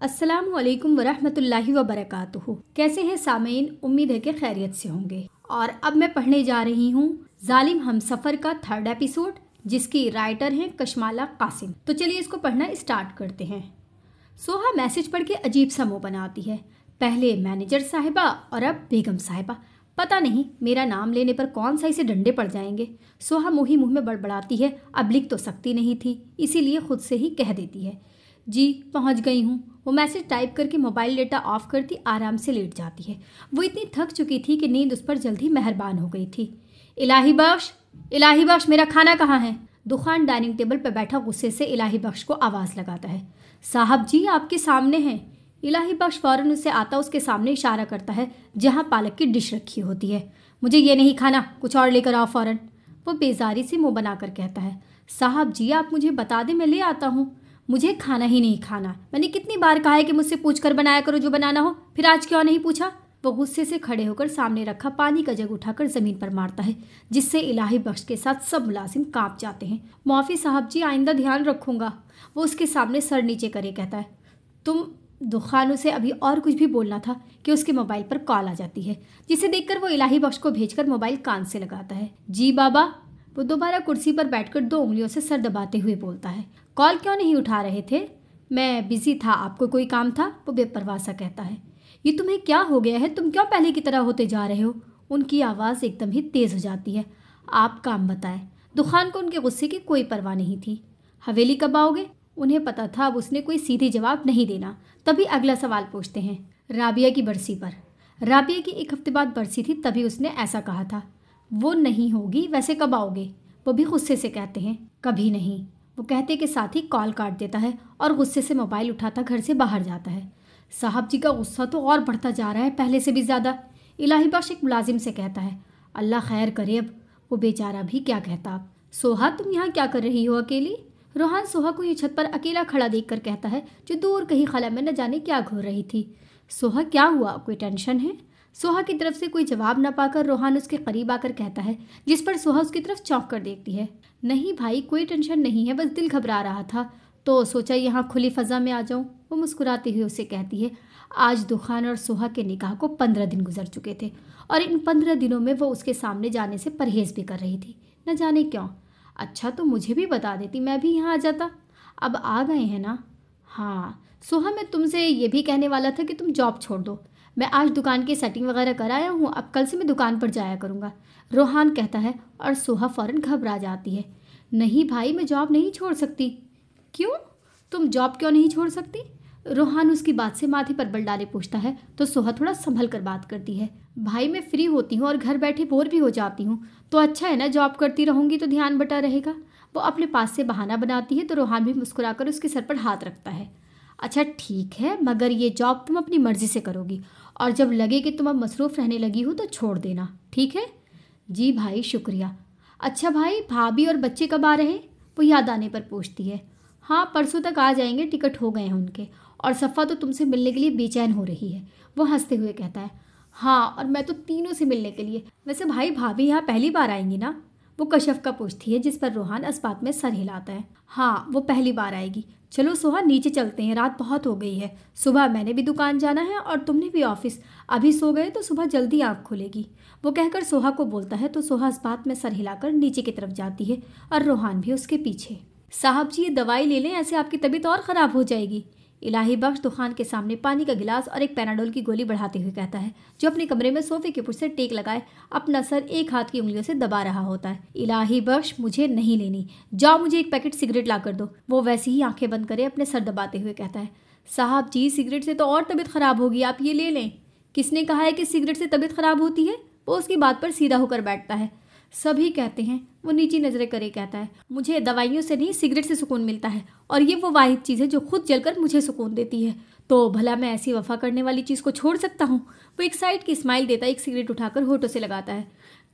अस्सलामुअलैकुम वरहमतुल्लाहि वबरकातुहू। कैसे हैं सामीन? उम्मीद है कि खैरियत से होंगे। और अब मैं पढ़ने जा रही हूँ जालिम हमसफर का 3rd एपिसोड, जिसकी राइटर हैं कशमाला कासिम। तो चलिए इसको पढ़ना स्टार्ट करते हैं। सोहा मैसेज पढ़ के अजीब सा मुँह बनाती है। पहले मैनेजर साहिबा और अब बेगम साहिबा। पता नहीं मेरा नाम लेने पर कौन सा इसे डंडे पड़ जाएंगे। सोहा मुँह में बड़बड़ाती है। अब लिख तो सकती नहीं थी, इसीलिए खुद से ही कह देती है, जी पहुंच गई हूँ। वो मैसेज टाइप करके मोबाइल डेटा ऑफ करती आराम से लेट जाती है। वो इतनी थक चुकी थी कि नींद उस पर जल्दी मेहरबान हो गई थी। इलाही बख्श मेरा खाना कहाँ है? दुखान डाइनिंग टेबल पर बैठा गुस्से से इलाही बख्श को आवाज़ लगाता है। साहब जी आपके सामने हैं। इलाही बख्श फौरन उससे आता उसके सामने इशारा करता है जहाँ पालक की डिश रखी होती है। मुझे ये नहीं खाना, कुछ और लेकर आओ फौरन। वो बेजारी से मुँह बनाकर कहता है, साहब जी आप मुझे बता दें, मैं ले आता हूँ। मुझे खाना ही नहीं खाना। मैंने कितनी बार कहा है कि मुझसे पूछ कर बनाया करो जो बनाना हो, फिर आज क्यों नहीं पूछा? वो गुस्से से खड़े होकर सामने रखा पानी का जग उठाकर ज़मीन पर मारता है, जिससे इलाही बख्श के साथ सब मुलाजिम कांप जाते हैं। मौफी साहब जी आइंदा ध्यान रखूंगा। वो उसके सामने सर नीचे करे कहता है। तुम दुखानों से अभी और कुछ भी बोलना था कि उसके मोबाइल पर कॉल आ जाती है, जिसे देखकर वो इलाही बख्श को भेजकर मोबाइल कान से लगाता है। जी बाबा। वो दोबारा कुर्सी पर बैठकर 2 उंगलियों से सर दबाते हुए बोलता है। कॉल क्यों नहीं उठा रहे थे? मैं बिजी था, आपको कोई काम था? वो बेपरवाह सा कहता है। ये तुम्हें क्या हो गया है? तुम क्यों पहले की तरह होते जा रहे हो? उनकी आवाज़ एकदम ही तेज़ हो जाती है। आप काम बताएं। दुखान को उनके गुस्से की कोई परवाह नहीं थी। हवेली कब आओगे? उन्हें पता था अब उसने कोई सीधे जवाब नहीं देना, तभी अगला सवाल पूछते हैं। राबिया की बरसी पर। राबिया की 1 हफ्ते बाद बरसी थी, तभी उसने ऐसा कहा था। वो नहीं होगी, वैसे कब आओगे? वो भी गुस्से से कहते हैं, कभी नहीं। वो कहते के साथ ही कॉल काट देता है और गुस्से से मोबाइल उठाता घर से बाहर जाता है। साहब जी का गुस्सा तो और बढ़ता जा रहा है, पहले से भी ज़्यादा। इलाही बख्श एक मुलाजिम से कहता है, अल्लाह खैर करे अब। वो बेचारा भी क्या कहता। सोहा तुम यहाँ क्या कर रही हो अकेली? रोहान सोहा को ये छत पर अकेला खड़ा देखकर कहता है, जो दूर कहीं खला में न जाने क्या घूर रही थी। सोहा क्या हुआ, कोई टेंशन है? सोहा की तरफ से कोई जवाब न पाकर रोहान उसके करीब आकर कहता है, जिस पर सोहा उसकी तरफ चौंक कर देखती है। नहीं भाई कोई टेंशन नहीं है, बस दिल घबरा रहा था तो सोचा यहाँ खुली फजा में आ जाऊँ। वो मुस्कुराते हुए उसे कहती है, आज दुखान और सोहा के निकाह को 15 दिन गुजर चुके थे और इन 15 दिनों में वो उसके सामने जाने से परहेज भी कर रही थी, न जाने क्यों। अच्छा तो मुझे भी बता देती, मैं भी यहाँ आ जाता। अब आ गए हैं ना? हाँ सोहा, मैं तुमसे ये भी कहने वाला था कि तुम जॉब छोड़ दो। मैं आज दुकान की सेटिंग वगैरह कर आया हूँ, अब कल से मैं दुकान पर जाया करूँगा, रोहान कहता है। और सोहा फ़ौरन घबरा जाती है। नहीं भाई मैं जॉब नहीं छोड़ सकती। क्यों? तुम जॉब क्यों नहीं छोड़ सकती? रोहान उसकी बात से माथे पर बल डाले पूछता है तो सोहा थोड़ा संभल कर बात करती है। भाई मैं फ्री होती हूँ और घर बैठे बोर भी हो जाती हूँ, तो अच्छा है ना, जॉब करती रहूँगी तो ध्यान बटा रहेगा। वो अपने पास से बहाना बनाती है तो रोहान भी मुस्कुराकर उसके सर पर हाथ रखता है। अच्छा ठीक है, मगर ये जॉब तुम अपनी मर्जी से करोगी और जब लगे कि तुम अब मसरूफ़ रहने लगी हो तो छोड़ देना, ठीक है? जी भाई शुक्रिया। अच्छा भाई भाभी और बच्चे कब आ रहे हैं? वो याद आने पर पूछती है। हाँ परसों तक आ जाएंगे, टिकट हो गए हैं उनके। और सफ़ा तो तुमसे मिलने के लिए बेचैन हो रही है। वो हंसते हुए कहता है, हाँ और मैं तो तीनों से मिलने के लिए। वैसे भाई भाभी यहाँ पहली बार आएंगी ना? वो कशफ का पूछती है, जिस पर रोहान इस बात में सर हिलाता है। हाँ वो पहली बार आएगी। चलो सोहा नीचे चलते हैं, रात बहुत हो गई है। सुबह मैंने भी दुकान जाना है और तुमने भी ऑफिस। अभी सो गए तो सुबह जल्दी आँख खुलेगी। वो कहकर सोहा को बोलता है तो सोहा इस बात में सर हिलाकर नीचे की तरफ जाती है और रोहान भी उसके पीछे। साहब जी ये दवाई ले लें, ऐसे आपकी तबीयत और ख़राब हो जाएगी। इलाही बख्श दुखान के सामने पानी का गिलास और एक पैनाडोल की गोली बढ़ाते हुए कहता है, जो अपने कमरे में सोफे के ऊपर से टेक लगाए अपना सर एक हाथ की उंगलियों से दबा रहा होता है। इलाही बख्श मुझे नहीं लेनी, जाओ मुझे एक पैकेट सिगरेट ला कर दो। वो वैसे ही आंखें बंद करे अपने सर दबाते हुए कहता है, साहब जी सिगरेट से तो और तबीयत ख़राब होगी, आप ये ले लें। किसने कहा है कि सिगरेट से तबीयत ख़राब होती है? वो उसकी बात पर सीधा होकर बैठता है। सभी कहते हैं। वो नीची नज़रें करे कहता है, मुझे दवाइयों से नहीं सिगरेट से सुकून मिलता है और ये वो वाहिद चीज़ है जो खुद जलकर मुझे सुकून देती है, तो भला मैं ऐसी वफा करने वाली चीज़ को छोड़ सकता हूँ? वो एक साइड की स्माइल देता है, एक सिगरेट उठाकर होठों से लगाता है।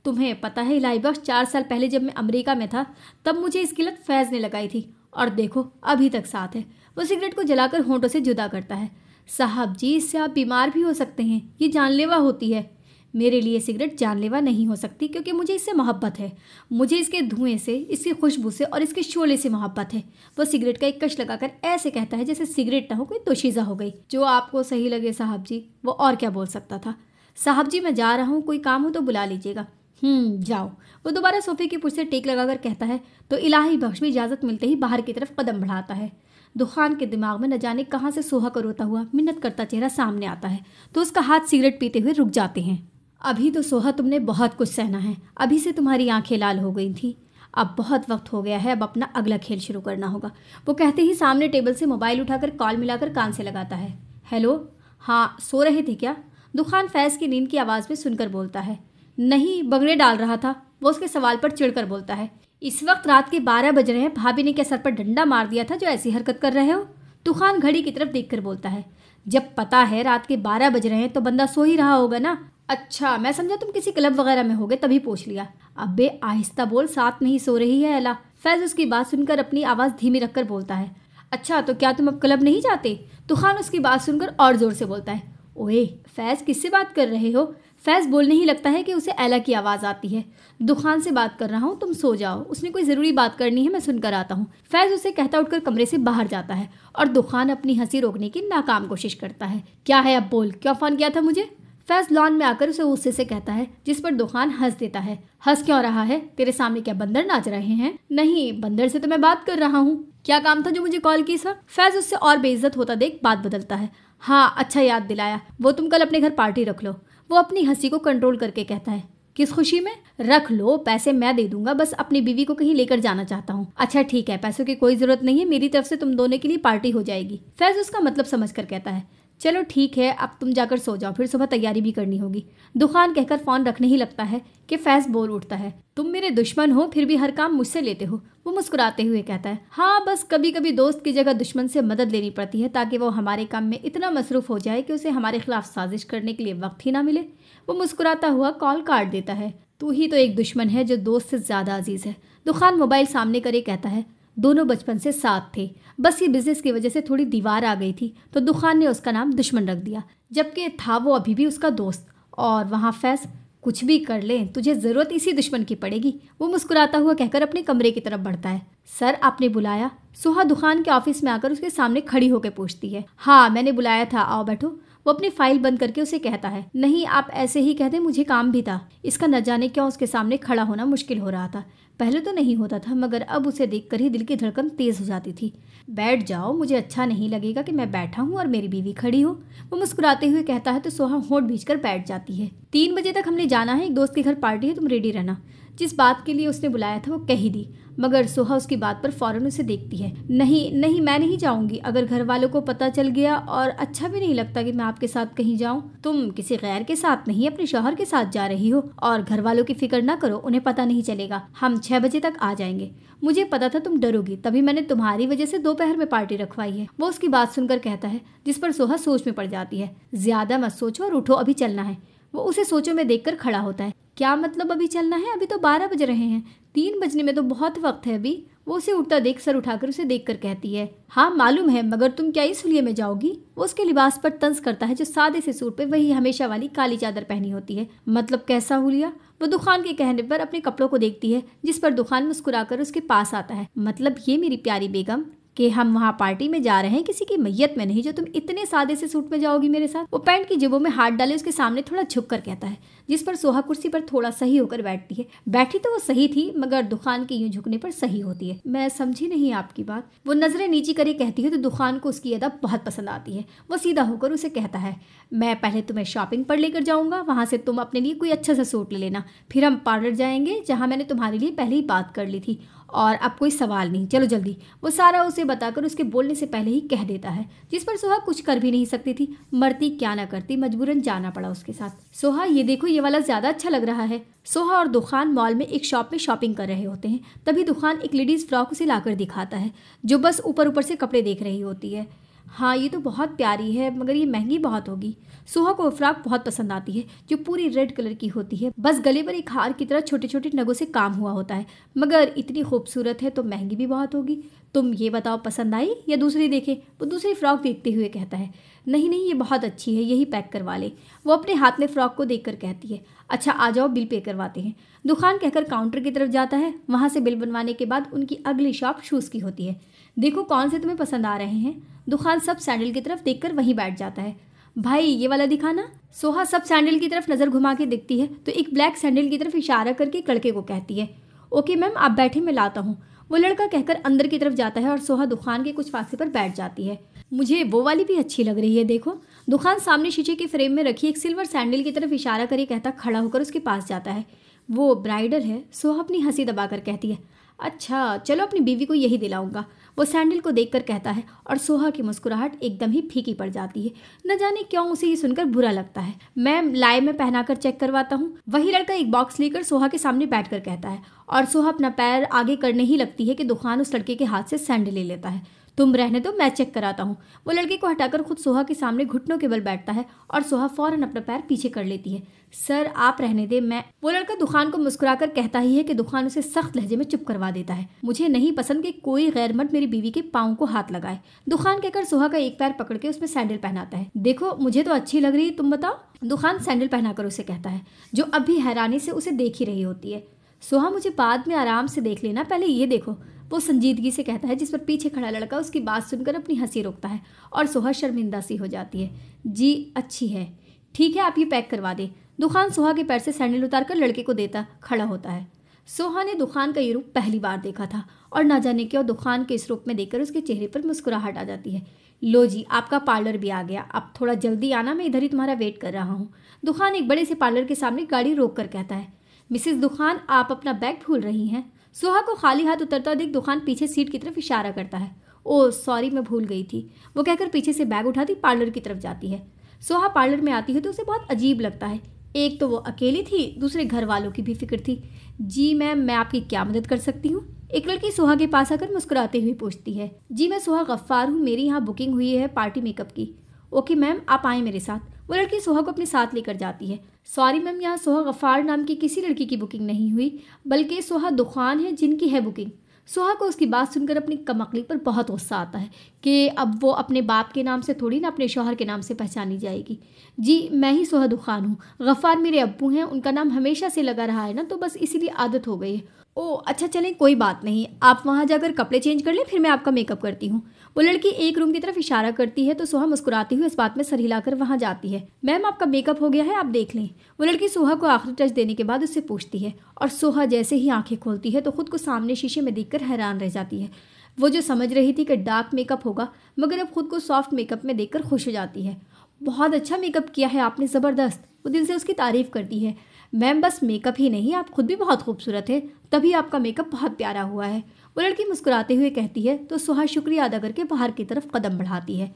तुम्हें पता है इलाही बख्श, 4 साल पहले जब मैं अमेरिका में था तब मुझे इसकी लत फैज़ ने लगाई थी और देखो अभी तक साथ है। वो सिगरेट को जलाकर होठों से जुदा करता है। साहब जी इससे आप बीमार भी हो सकते हैं, ये जानलेवा होती है। मेरे लिए सिगरेट जानलेवा नहीं हो सकती क्योंकि मुझे इससे मोहब्बत है। मुझे इसके धुएं से, इसकी खुशबू से और इसके शोले से मोहब्बत है। वो सिगरेट का एक कश लगाकर ऐसे कहता है जैसे सिगरेट ना हो कोई दोशीज़ा हो गई। जो आपको सही लगे साहब जी। वो और क्या बोल सकता था। साहब जी मैं जा रहा हूँ, कोई काम हो तो बुला लीजिएगा। जाओ। वो दोबारा सोफे की पुर्श से टेक लगाकर कहता है तो इलाही बख्श भी इजाज़त मिलते ही बाहर की तरफ कदम बढ़ाता है। दुखान के दिमाग में न जाने कहाँ से सोहा का रोता हुआ मिन्नत करता चेहरा सामने आता है तो उसका हाथ सिगरेट पीते हुए रुक जाते हैं। अभी तो सोहा तुमने बहुत कुछ सहना है, अभी से तुम्हारी आंखें लाल हो गई थी, अब बहुत वक्त हो गया है, अब अपना अगला खेल शुरू करना होगा। वो कहते ही सामने टेबल से मोबाइल उठाकर कॉल मिलाकर कान से लगाता है। हेलो, हाँ सो रहे थे क्या? दुखान फैज़ की नींद की आवाज़ में सुनकर बोलता है। नहीं, बगड़े डाल रहा था। वो उसके सवाल पर चिढ़कर बोलता है। इस वक्त रात के 12 बज रहे हैं, भाभी ने क्या सर पर डंडा मार दिया था जो ऐसी हरकत कर रहे हो? तूफान घड़ी की तरफ देखकर बोलता है। जब पता है रात के 12 बज रहे हैं तो बंदा सो ही रहा होगा ना। अच्छा, मैं समझा तुम किसी क्लब वगैरह में होगे तभी पूछ लिया। अबे आहिस्ता बोल, साथ नहीं सो रही है एला। फैज उसकी बात सुनकर अपनी आवाज़ धीमी रखकर बोलता है। अच्छा, तो क्या तुम अब क्लब नहीं जाते? तूफान उसकी बात सुनकर और जोर से बोलता है। ओए फैज, किससे बात कर रहे हो? फैज बोलने ही लगता है कि उसे एला की आवाज़ आती है। दुखान से बात कर रहा हूँ, तुम सो जाओ, उसने कोई ज़रूरी बात करनी है, मैं सुनकर आता हूँ। फैज उसे कहता उठकर कमरे से बाहर जाता है और दुखान अपनी हंसी रोकने की नाकाम कोशिश करता है। क्या है अब बोल, क्या फ़ोन किया था मुझे? फैज लॉन में आकर उसे गुस्से से कहता है, जिस पर दुखान हंस देता है। हंस क्यों रहा है? तेरे सामने क्या बंदर नाच रहे हैं? नहीं, बंदर से तो मैं बात कर रहा हूँ। क्या काम था जो मुझे कॉल की सर? फैज उससे और बेइज्जत होता देख बात बदलता है। हाँ अच्छा याद दिलाया, वो तुम कल अपने घर पार्टी रख लो। वो अपनी हंसी को कंट्रोल करके कहता है। किस खुशी में? रख लो, पैसे मैं दे दूंगा, बस अपनी बीवी को कहीं लेकर जाना चाहता हूँ। अच्छा ठीक है, पैसों की कोई जरूरत नहीं है, मेरी तरफ से तुम दोनों के लिए पार्टी हो जाएगी। फैज उसका मतलब समझकर कहता है। चलो ठीक है, अब तुम जाकर सो जाओ, फिर सुबह तैयारी भी करनी होगी। दुखान कहकर फोन रखने ही लगता है कि फैज बोल उठता है। तुम मेरे दुश्मन हो फिर भी हर काम मुझसे लेते हो। वो मुस्कुराते हुए कहता है। हाँ, बस कभी कभी दोस्त की जगह दुश्मन से मदद लेनी पड़ती है ताकि वो हमारे काम में इतना मसरूफ हो जाए कि उसे हमारे खिलाफ साजिश करने के लिए वक्त ही ना मिले। वो मुस्कुराता हुआ कॉल काट देता है। तू ही तो एक दुश्मन है जो दोस्त से ज्यादा अजीज है। दुखान मोबाइल सामने करे कहता है। दोनों बचपन से साथ थे, बस ये बिजनेस की वजह से थोड़ी दीवार आ गई थी तो दुखान ने उसका नाम दुश्मन रख दिया, जबकि था वो अभी भी उसका दोस्त। और वहाँ फैज, कुछ भी कर ले तुझे जरूरत इसी दुश्मन की पड़ेगी। वो मुस्कुराता हुआ कहकर अपने कमरे की तरफ बढ़ता है। सर आपने बुलाया? सुहा दुखान के ऑफिस में आकर उसके सामने खड़ी होकर पूछती है। हाँ मैंने बुलाया था, आओ बैठो। वो अपनी फाइल बंद करके उसे कहता है। नहीं, आप ऐसे ही कहते, मुझे काम भी था। इसका न जाने क्यों उसके सामने खड़ा होना मुश्किल हो रहा था। पहले तो नहीं होता था, मगर अब उसे देखकर ही दिल की धड़कन तेज हो जाती थी। बैठ जाओ, मुझे अच्छा नहीं लगेगा कि मैं बैठा हूँ और मेरी बीवी खड़ी हो। वो मुस्कुराते हुए कहता है तो सोहा होंठ भींचकर बैठ जाती है। 3 बजे तक हमने जाना है, एक दोस्त के घर पार्टी है, तुम रेडी रहना। जिस बात के लिए उसने बुलाया था वो कह ही दी, मगर सोहा उसकी बात पर फौरन उसे देखती है। नहीं नहीं, मैं नहीं जाऊंगी। अगर घर वालों को पता चल गया, और अच्छा भी नहीं लगता कि मैं आपके साथ कहीं जाऊं। तुम किसी गैर के साथ नहीं, अपने शौहर के साथ जा रही हो। और घर वालों की फिक्र ना करो, उन्हें पता नहीं चलेगा। हम 6 बजे तक आ जाएंगे। मुझे पता था तुम डरोगी, तभी मैंने तुम्हारी वजह से दोपहर में पार्टी रखवाई है। वो उसकी बात सुनकर कहता है, जिस पर सोहा सोच में पड़ जाती है। ज्यादा मत सोचो और उठो, अभी चलना है। वो उसे सोचों में देखकर खड़ा होता है। क्या मतलब अभी चलना है? अभी तो 12 बज रहे हैं, 3 बजने में तो बहुत वक्त है अभी। वो उसे उठता देख सर उठाकर उसे देखकर कहती है। हाँ मालूम है, मगर तुम क्या इस हुलिये में जाओगी? वो उसके लिबास पर तंज करता है जो सादे से सूट पे वही हमेशा वाली काली चादर पहनी होती है। मतलब कैसा हुलिया? वो दुखान के कहने पर अपने कपड़ों को देखती है, जिस पर दुखान मुस्कुराकर उसके पास आता है। मतलब ये मेरी प्यारी बेगम कि हम वहाँ पार्टी में जा रहे हैं, किसी की मैयत में नहीं, जो तुम इतने सादे से सूट में जाओगी मेरे साथ। वो पैंट की जेबों में हाथ डाले उसके सामने थोड़ा झुक कर कहता है, जिस पर सोहा कुर्सी पर थोड़ा सही होकर बैठती है। बैठी तो वो सही थी, मगर दुखान के यूं झुकने पर सही होती है। मैं समझी नहीं आपकी बात। वो नजरें नीची करे कहती है तो दुखान को उसकी अदा बहुत पसंद आती है। वो सीधा होकर उसे कहता है, मैं पहले तुम्हें शॉपिंग पर लेकर जाऊंगा, वहां से तुम अपने लिए कोई अच्छा सा सूट ले लेना, फिर हम पार्लर जाएंगे जहां मैंने तुम्हारे लिए पहले ही बात कर ली थी। और अब कोई सवाल नहीं, चलो जल्दी। वो सारा उसे बताकर उसके बोलने से पहले ही कह देता है, जिस पर सोहा कुछ कर भी नहीं सकती थी। मरती क्या ना करती, मजबूरन जाना पड़ा उसके साथ। सोहा ये देखो, ये वाला ज्यादा अच्छा लग रहा है। सोहा और दुखान मॉल में एक शॉप में शॉपिंग कर रहे होते हैं। तभी दुखान एक लेडीज फ्रॉक उसे लाकर दिखाता है, जो बस ऊपर ऊपर से कपड़े देख रही होती है। हाँ ये तो बहुत प्यारी है, मगर ये महंगी बहुत होगी। सोहा को फ्रॉक बहुत पसंद आती है, जो पूरी रेड कलर की होती है। बस गले पर एक हार की तरह छोटे छोटे नगों से काम हुआ होता है, मगर इतनी खूबसूरत है तो महंगी भी बहुत होगी। तुम ये बताओ पसंद आई या दूसरी देखें? वो दूसरी फ्रॉक देखते हुए कहता है, नहीं नहीं ये बहुत अच्छी है, यही पैक करवा ले। वो अपने हाथ में फ्रॉक को देखकर कहती है, अच्छा आ जाओ बिल पे करवाते हैं। दुकान कहकर काउंटर की तरफ जाता है। वहाँ से बिल बनवाने के बाद उनकी अगली शॉप शूज़ की होती है। देखो कौन से तुम्हें पसंद आ रहे हैं। दुकान सब सैंडल की तरफ देखकर वहीं बैठ जाता है। भाई ये वाला दिखाना। सोहा सब सैंडल की तरफ नज़र घुमा के देखती है तो एक ब्लैक सैंडल की तरफ इशारा करके एक लड़के को कहती है, ओके मैम आप बैठे मैं लाता हूँ। वो लड़का कहकर अंदर की तरफ जाता है और सोहा दुकान के कुछ फासले पर बैठ जाती है। मुझे वो वाली भी अच्छी लग रही है, देखो। दुकान सामने शीशे के फ्रेम में रखी एक सिल्वर सैंडल की तरफ इशारा करे कहता खड़ा होकर उसके पास जाता है। वो ब्राइडल है। सोहा अपनी हंसी दबाकर कहती है, अच्छा चलो अपनी बीवी को यही दिलाऊंगा। वो सैंडल को देखकर कहता है और सोहा की मुस्कुराहट एकदम ही फीकी पड़ जाती है। न जाने क्यों उसे ये सुनकर बुरा लगता है। मैं लाए में पहनाकर चेक करवाता हूँ। वही लड़का एक बॉक्स लेकर सोहा के सामने बैठकर कहता है और सोहा अपना पैर आगे करने ही लगती है कि दुकान उस लड़के के हाथ से सैंडल ले लेता है। तुम रहने दो मैं चेक कराता हूँ। वो लड़के को हटाकर खुद सोहा के सामने घुटनों के बल बैठता है और सोहा फौरन अपना पैर पीछे कर लेती है। सर आप रहने दे मैं। वो लड़का दुकान को मुस्कुराकर कहता ही है कि दुकान उसे सख्त लहजे में चुप करवा देता है। मुझे नहीं पसंद कि कोई गैरमर्द मेरी बीवी के पाँव को हाथ लगाए। दुकान कहकर सोहा का एक पैर पकड़ के उसमें सैंडल पहनाता है। देखो मुझे तो अच्छी लग रही है, तुम बताओ। दुकान सैंडल पहनाकर उसे कहता है, जो अब भी हैरानी से उसे देख ही रही होती है। सोहा मुझे बाद में आराम से देख लेना, पहले ये देखो। वो संजीदगी से कहता है जिस पर पीछे खड़ा लड़का उसकी बात सुनकर अपनी हंसी रोकता है और सोहा शर्मिंदा सी हो जाती है। जी अच्छी है, ठीक है आप ये पैक करवा दे। दुकान सोहा के पैर से सैंडल उतारकर लड़के को देता खड़ा होता है। सोहा ने दुकान का ये रूप पहली बार देखा था और ना जाने क्यों दुकान के इस रूप में देखकर उसके चेहरे पर मुस्कुराहट आ जाती है। लो जी आपका पार्लर भी आ गया, अब थोड़ा जल्दी आना, मैं इधर ही तुम्हारा वेट कर रहा हूँ। दुकान एक बड़े से पार्लर के सामने गाड़ी रोक कर कहता है, मिसेस दुकान आप अपना बैग भूल रही हैं। सोहा को खाली हाथ उतरता देख दुकान पीछे सीट की तरफ इशारा करता है। ओह सॉरी मैं भूल गई थी। वो कहकर पीछे से बैग उठाती पार्लर की तरफ जाती है। सोहा पार्लर में आती है तो उसे बहुत अजीब लगता है। एक तो वो अकेली थी, दूसरे घर वालों की भी फिक्र थी। जी मैम मैं आपकी क्या मदद कर सकती हूँ? एक लड़की सोहा के पास आकर मुस्कुराते हुए पूछती है। जी मैं सोहा गफ्फार हूँ, मेरी यहाँ बुकिंग हुई है पार्टी मेकअप की। ओके मैम आप आए मेरे साथ। वो लड़की सोहा को अपने साथ लेकर जाती है। सॉरी मैम यहाँ सोहा गफ्फार नाम की किसी लड़की की बुकिंग नहीं हुई, बल्कि सोहा दुकान है जिनकी है बुकिंग। सोहा को उसकी बात सुनकर अपनी कमकली पर बहुत गुस्सा आता है कि अब वो अपने बाप के नाम से थोड़ी ना अपने शौहर के नाम से पहचानी जाएगी। जी मैं ही सोहा दुकान हूँ, गफ्फार मेरे अब्बू हैं, उनका नाम हमेशा से लगा रहा है ना, तो बस इसीलिए आदत हो गई है। ओह अच्छा चलें कोई बात नहीं, आप वहाँ जाकर कपड़े चेंज कर लें, फिर मैं आपका मेकअप करती हूँ। वो लड़की एक रूम की तरफ इशारा करती है तो सोहा मुस्कुराती हुई इस बात में सर हिलाकर वहाँ जाती है। मैम आपका मेकअप हो गया है, आप देख लें। वो लड़की सोहा को आखिरी टच देने के बाद उससे पूछती है और सोहा जैसे ही आंखें खोलती है तो खुद को सामने शीशे में देखकर हैरान रह जाती है। वो जो समझ रही थी कि डार्क मेकअप होगा, मगर अब खुद को सॉफ्ट मेकअप में देखकर खुश हो जाती है। बहुत अच्छा मेकअप किया है आपने, ज़बरदस्त। वो दिल से उसकी तारीफ करती है। मैम बस मेकअप ही नहीं, आप खुद भी बहुत खूबसूरत है, तभी आपका मेकअप बहुत प्यारा हुआ है। वो लड़की मुस्कुराते हुए कहती है तो सोहा शुक्रिया अदा करके बाहर की तरफ कदम बढ़ाती है।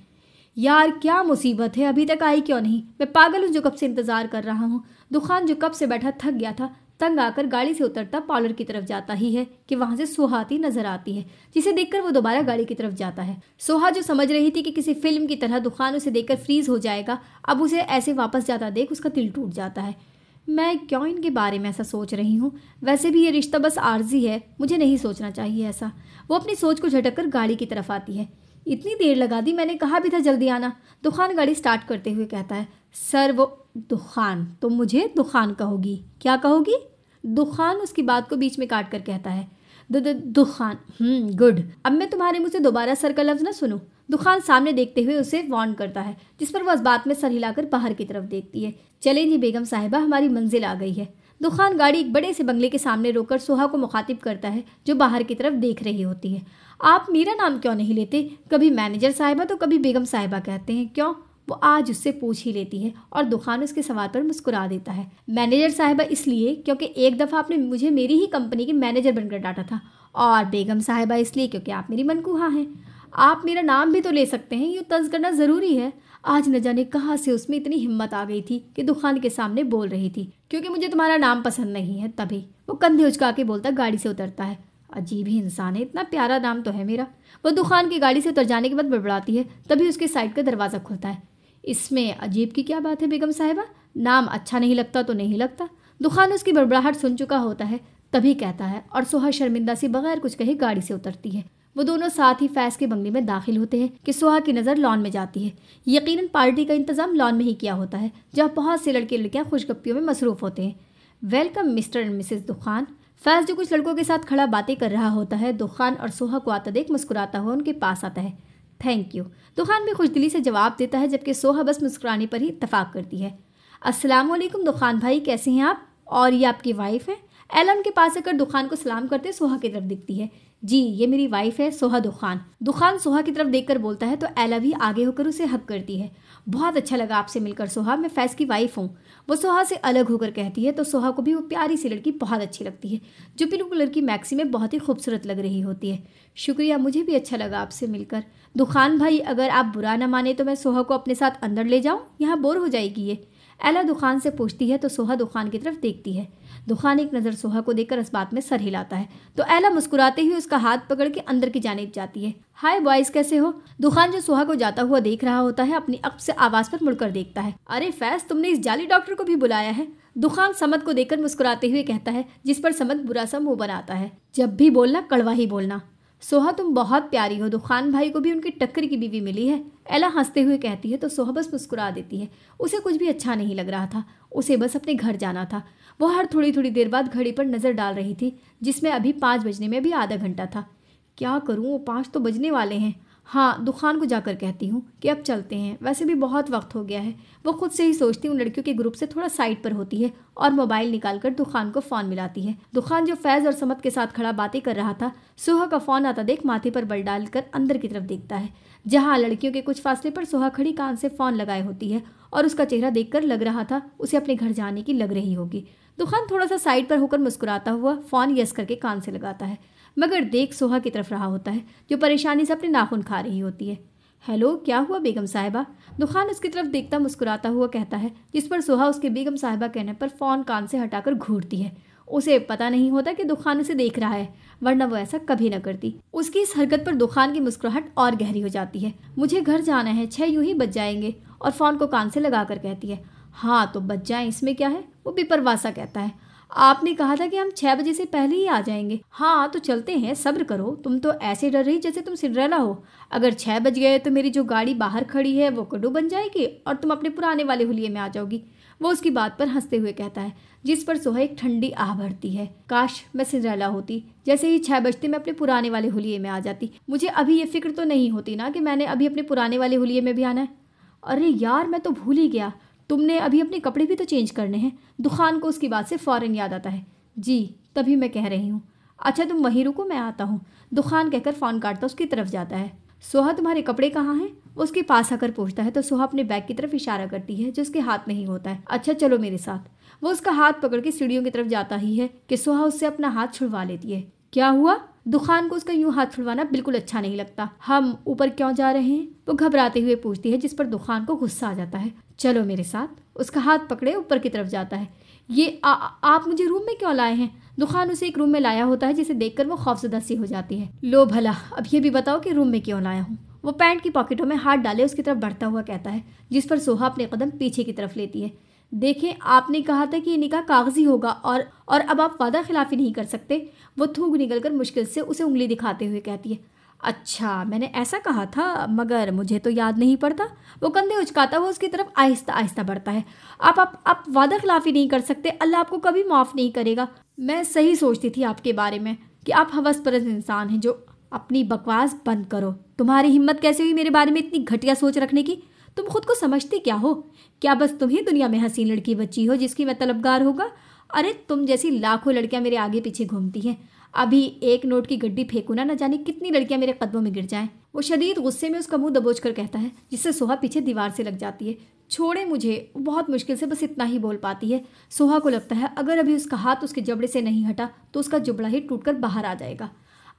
यार क्या मुसीबत है, अभी तक आई क्यों नहीं? मैं पागल हूँ जो कब से इंतज़ार कर रहा हूँ। दुकान जो कब से बैठा थक गया था, तंग आकर गाड़ी से उतरता पार्लर की तरफ जाता ही है कि वहाँ से सोहा आती नजर आती है, जिसे देखकर वो दोबारा गाड़ी की तरफ जाता है। सोहा जो समझ रही थी कि किसी फिल्म की तरह दुकान उसे देखकर फ्रीज हो जाएगा, अब उसे ऐसे वापस जाता देख उसका दिल टूट जाता है। मैं क्यों इनके बारे में ऐसा सोच रही हूँ? वैसे भी ये रिश्ता बस आर्जी है, मुझे नहीं सोचना चाहिए ऐसा। वो अपनी सोच को झटक कर गाड़ी की तरफ आती है। इतनी देर लगा दी, मैंने कहा भी था जल्दी आना। दुकान गाड़ी स्टार्ट करते हुए कहता है। सर वो दुकान, तुम मुझे दुकान कहोगी? क्या कहोगी? दुकान उसकी बात को बीच में काट कर कहता है। दुकान, गुड। अब मैं तुम्हारे मुंह से दोबारा सर का लफ्ज ना सुनूं। दुकान सामने देखते हुए उसे वार्न करता है, जिस पर वह इस बात में सर हिलाकर बाहर की तरफ देखती है। चलें जी बेगम साहिबा, हमारी मंजिल आ गई है। दुकान गाड़ी एक बड़े से बंगले के सामने रोककर सोहा को मुखातिब करता है, जो बाहर की तरफ देख रही होती है। आप मेरा नाम क्यों नहीं लेते? कभी मैनेजर साहिबा तो कभी बेगम साहिबा कहते हैं, क्यों? वो आज उससे पूछ ही लेती है और दुकान उसके सवाल पर मुस्कुरा देता है। मैनेजर साहिबा इसलिए क्योंकि एक दफ़ा आपने मुझे मेरी ही कंपनी के मैनेजर बनकर डांटा था, और बेगम साहिबा इसलिए क्योंकि आप मेरी मनकूहा हैं। आप मेरा नाम भी तो ले सकते हैं, यूँ तर्ज करना ज़रूरी है। आज न जाने कहाँ से उसमें इतनी हिम्मत आ गई थी कि दुकान के सामने बोल रही थी, क्योंकि मुझे तुम्हारा नाम पसंद नहीं है। तभी वो कंधे उचका के बोलता गाड़ी से उतरता है। अजीब ही इंसान है, इतना प्यारा नाम तो है मेरा। वो दुकान की गाड़ी से उतर जाने के बाद बड़बड़ाती है, तभी उसके साइड का दरवाज़ा खुलता है। इसमें अजीब की क्या बात है बेगम साहिबा? नाम अच्छा नहीं लगता तो नहीं लगता। दुकान उसकी बड़बड़ाहट सुन चुका होता है, तभी कहता है और सोहा शर्मिंदा सी बगैर कुछ कहे गाड़ी से उतरती है। वो दोनों साथ ही फैज के बंगले में दाखिल होते हैं कि सोहा की नज़र लॉन में जाती है। यकीनन पार्टी का इंतजाम लॉन में ही किया होता है, जहाँ बहुत से लड़के लड़कियाँ खुशगप्पियों में मसरूफ होते हैं। वेलकम मिस्टर एंड मिसेस दुखान। फैज जो कुछ लड़कों के साथ खड़ा बातें कर रहा होता है, दुखान और सोहा को आता देख मुस्कुराता हुआ उनके पास आता है। थैंक यू, दुखान भी खुशदिली से जवाब देता है, जबकि सोहा बस मुस्कुराने पर ही इत्तफाक करती है। अस्सलाम वालेकुम दुखान भाई, कैसे हैं आप? और ये आपकी वाइफ है? एला उनके पास आकर दुखान को सलाम करते सोहा की तरफ दिखती है। जी, ये मेरी वाइफ है सोहा दुखान। दुखान सोहा की तरफ देखकर बोलता है तो एला भी आगे होकर उसे हक करती है। बहुत अच्छा लगा आपसे मिलकर सोहा, मैं फैज की वाइफ हूँ। वो सोहा से अलग होकर कहती है तो सोहा को भी वो प्यारी सी लड़की बहुत अच्छी लगती है, जो ब्लू कलर की मैक्सी में बहुत ही खूबसूरत लग रही होती है। शुक्रिया, मुझे भी अच्छा लगा आपसे मिलकर। दुखान भाई, अगर आप बुरा ना माने तो मैं सोहा को अपने साथ अंदर ले जाऊँ? यहाँ बोर हो जाएगी ये। एला दुखान से पूछती है तो सोहा दुखान की तरफ देखती है। दुखान एक नज़र सोहा को देखकर इस बात में सर हिलाता है तो एला मुस्कुराते हुए उसका हाथ पकड़ के अंदर की जानिब जाती है। हाय बॉयज, कैसे हो? दुखान जो सोहा को जाता हुआ देख रहा होता है अपनी अक्ल से आवाज़ पर मुड़कर देखता है। अरे फैज, तुमने इस जाली डॉक्टर को भी बुलाया है? दुखान समद को देखकर मुस्कुराते हुए कहता है, जिस पर समद बुरा सा मुंह बनाता है। जब भी बोलना कड़वा ही बोलना। सोहा तुम बहुत प्यारी हो, दुखान भाई को भी उनकी टक्कर की बीवी मिली है। एला हंसते हुए कहती है तो सोहा बस मुस्कुरा देती है। उसे कुछ भी अच्छा नहीं लग रहा था, उसे बस अपने घर जाना था। वो हर थोड़ी थोड़ी देर बाद घड़ी पर नज़र डाल रही थी, जिसमें अभी 5 बजने में भी आधा घंटा था। क्या करूँ, वो 5 तो बजने वाले हैं। हाँ, दुखान को जाकर कहती हूँ कि अब चलते हैं, वैसे भी बहुत वक्त हो गया है। वो खुद से ही सोचती उन लड़कियों के ग्रुप से थोड़ा साइड पर होती है और मोबाइल निकालकर दुखान को फ़ोन मिलाती है। दुखान जो फैज़ और समद के साथ खड़ा बातें कर रहा था, सोहा का फ़ोन आता देख माथे पर बल डालकर अंदर की तरफ देखता है, जहाँ लड़कियों के कुछ फासले पर सोहा खड़ी कान से फ़ोन लगाए होती है और उसका चेहरा देखकर लग रहा था उसे अपने घर जाने की लग रही होगी। दुखान थोड़ा सा साइड पर होकर मुस्कुराता हुआ फ़ोन यस करके कान से लगाता है, मगर देख सोहा की तरफ रहा होता है, जो परेशानी से अपने नाखून खा रही होती है। हेलो, क्या हुआ बेगम साहिबा? दुखान उसकी तरफ देखता मुस्कुराता हुआ कहता है, जिस पर सोहा उसके बेगम साहिबा कहने पर फ़ोन कान से हटाकर घूरती है। उसे पता नहीं होता कि दुखान उसे देख रहा है, वरना वो ऐसा कभी न करती। उसकी इस हरकत पर दुखान की मुस्कुराहट और गहरी हो जाती है। मुझे घर जाना है, 6 यूं ही बज जाएंगे। और फ़ोन को कान से लगाकर कहती है, हाँ तो बच जाएं, इसमें क्या है? वो बेपरवासा कहता है, आपने कहा था कि हम 6 बजे से पहले ही आ जाएंगे। हाँ तो चलते हैं, सब्र करो। तुम तो ऐसे डर रही जैसे तुम सिंड्रेला हो। अगर 6 बज गए तो मेरी जो गाड़ी बाहर खड़ी है वो कड्डू बन जाएगी और तुम अपने पुराने वाले हुलिये में आ जाओगी। वो उसकी बात पर हंसते हुए कहता है, जिस पर सोहा एक ठंडी आह भरती है। काश मैं सिंड्रेला होती, जैसे ही 6 बजते मैं अपने पुराने वाले हुलिये में आ जाती। मुझे अभी ये फिक्र तो नहीं होती ना कि मैंने अभी अपने पुराने वाले हुलिये में भी आना है। अरे यार, मैं तो भूल ही गया, तुमने अभी अपने कपड़े भी तो चेंज करने हैं। दुखान को उसकी बात से फ़ौरन याद आता है। जी, तभी मैं कह रही हूँ। अच्छा तुम वहीं रुको, मैं आता हूँ। दुखान कहकर फ़ोन काटता उसकी तरफ जाता है। सोहा, तुम्हारे कपड़े कहाँ हैं? वो उसके पास आकर पूछता है तो सोहा अपने बैग की तरफ इशारा करती है, जो उसके हाथ में ही होता है। अच्छा चलो मेरे साथ। वो उसका हाथ पकड़ के सीढ़ियों की तरफ जाता ही है कि सोहा उससे अपना हाथ छुड़वा लेती है। क्या हुआ? दुखान को उसका यूं हाथ छुड़वाना बिल्कुल अच्छा नहीं लगता। हम ऊपर क्यों जा रहे हैं? वो घबराते हुए पूछती है, जिस पर दुखान को गुस्सा आ जाता है। चलो मेरे साथ। उसका हाथ पकड़े ऊपर की तरफ जाता है। ये आप मुझे रूम में क्यों लाए हैं? दुखान उसे एक रूम में लाया होता है, जिसे देखकर वो खौफजदा सी हो जाती है। लो भला, अब ये भी बताओ कि रूम में क्यों लाया हूँ? वो पैंट की पॉकेटों में हाथ डाले उसकी तरफ बढ़ता हुआ कहता है, जिस पर सोहा अपने कदम पीछे की तरफ लेती है। देखें, आपने कहा था कि ये निकाह कागजी होगा और अब आप वादा खिलाफी नहीं कर सकते। वो थूक निकलकर मुश्किल से उसे उंगली दिखाते हुए कहती है। अच्छा, मैंने ऐसा कहा था, मगर मुझे तो याद नहीं पड़ता। वो कंधे उचकाता हुआ उसकी तरफ आहिस्ता आहिस्ता बढ़ता है। आप वादा खिलाफी नहीं कर सकते, अल्लाह आपको कभी माफ़ नहीं करेगा। मैं सही सोचती थी आपके बारे में कि आप हवसपरस्त इंसान हैं। जो अपनी बकवास बंद करो। तुम्हारी हिम्मत कैसे हुई मेरे बारे में इतनी घटिया सोच रखने की? तुम खुद को समझती क्या हो? क्या बस तुम ही दुनिया में हसीन लड़की बची हो जिसकी मैं तलबगार होगा? अरे तुम जैसी लाखों लड़कियां मेरे आगे पीछे घूमती हैं। अभी एक नोट की गड्डी फेंकू ना, न जाने कितनी लड़कियां मेरे कदमों में गिर जाएं। वो शदीद गुस्से में उसका मुंह दबोच कर कहता है, जिससे सोहा पीछे दीवार से लग जाती है। छोड़े मुझे। वो बहुत मुश्किल से बस इतना ही बोल पाती है। सोहा को लगता है अगर अभी उसका हाथ उसके जबड़े से नहीं हटा तो उसका जुबड़ा ही टूटकर बाहर आ जाएगा।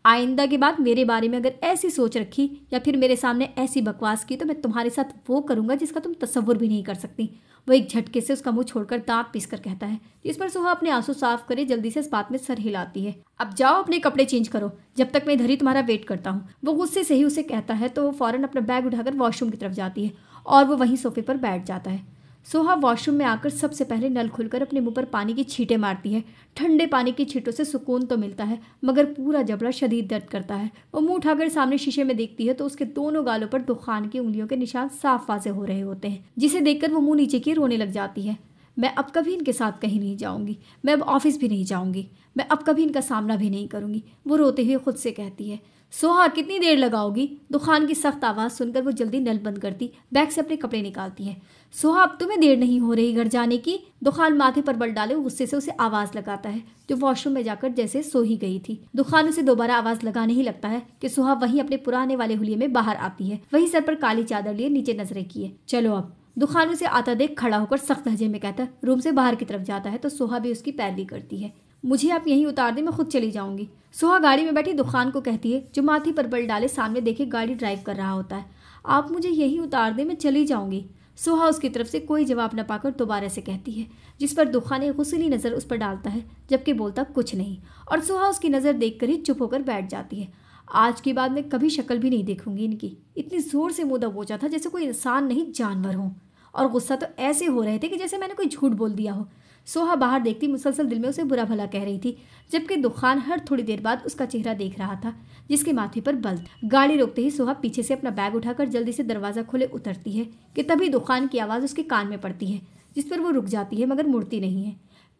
आइंदा के बाद मेरे बारे में अगर ऐसी सोच रखी या फिर मेरे सामने ऐसी बकवास की तो मैं तुम्हारे साथ वो करूंगा जिसका तुम तसव्वुर भी नहीं कर सकती। वो एक झटके से उसका मुंह छोड़कर दांत पीस कर कहता है, जिस पर सोहा अपने आंसू साफ करे जल्दी से इस बात में सर हिलाती है। अब जाओ अपने कपड़े चेंज करो, जब तक मैं इधर ही तुम्हारा वेट करता हूँ। वो गुस्से से ही उसे कहता है तो वो फौरन अपना बैग उठाकर वॉशरूम की तरफ जाती है और वो वहीं सोफे पर बैठ जाता है। सोहा वॉशरूम में आकर सबसे पहले नल खोलकर अपने मुंह पर पानी की छींटे मारती है। ठंडे पानी की छींटों से सुकून तो मिलता है, मगर पूरा जबड़ा शदीद दर्द करता है। वो मुंह उठाकर सामने शीशे में देखती है तो उसके दोनों गालों पर दुखान की उंगलियों के निशान साफ वाज़ेह हो रहे होते हैं, जिसे देखकर वो मुंह नीचे की रोने लग जाती है। मैं अब कभी इनके साथ कहीं नहीं जाऊंगी, मैं अब ऑफिस भी नहीं जाऊंगी, मैं अब कभी इनका सामना भी नहीं करूंगी, वो रोते हुए खुद से कहती है। सोहा, कितनी देर लगाओगी? दुखान की सख्त आवाज़ सुनकर वो जल्दी नल बंद करती बैग से अपने कपड़े निकालती है। सोहा, अब तुम्हें देर नहीं हो रही घर जाने की? दुखान माथे पर बल डाले गुस्से से उसे आवाज़ लगाता है, जो वॉशरूम में जाकर जैसे सो ही गई थी। दुखान उसे दोबारा आवाज़ लगाने ही लगता है कि सोहा वहीं अपने पुराने वाले हुलिये में बाहर आती है, वहीं सर पर काली चादर लिए नीचे नजरें किए। चलो अब। दुखान उसे आता देख खड़ा होकर सख्त लहजे में कहता है। रूम से बाहर की तरफ जाता है तो सोहा भी उसकी पैरवी करती है। मुझे आप यहीं उतार दें, मैं खुद चली जाऊंगी। सोहा गाड़ी में बैठी दुखान को कहती है, जो माथे पर बल डाले सामने देखे गाड़ी ड्राइव कर रहा होता है। आप मुझे यहीं उतार दें, मैं चली जाऊंगी। सोहा उसकी तरफ से कोई जवाब न पाकर दोबारा से कहती है, जिस पर दुखान एक गुस्सैली नज़र उस पर डालता है, जबकि बोलता कुछ नहीं, और सोहा उसकी नज़र देखकर ही चुप होकर बैठ जाती है। आज के बाद मैं कभी शक्ल भी नहीं देखूंगी इनकी। इतनी जोर से मुंह दबोचा था जैसे कोई इंसान नहीं जानवर हो, और गुस्सा तो ऐसे हो रहे थे कि जैसे मैंने कोई झूठ बोल दिया हो। सोहा बाहर देखती मुसलसल दिल में उसे बुरा भला कह रही थी, जबकि दुखान हर थोड़ी देर बाद उसका चेहरा देख रहा था, जिसके माथे पर बल था। गाड़ी रोकते ही सोहा पीछे से अपना बैग उठाकर जल्दी से दरवाज़ा खोले उतरती है कि तभी दुखान की आवाज़ उसके कान में पड़ती है, जिस पर वो रुक जाती है मगर मुड़ती नहीं है।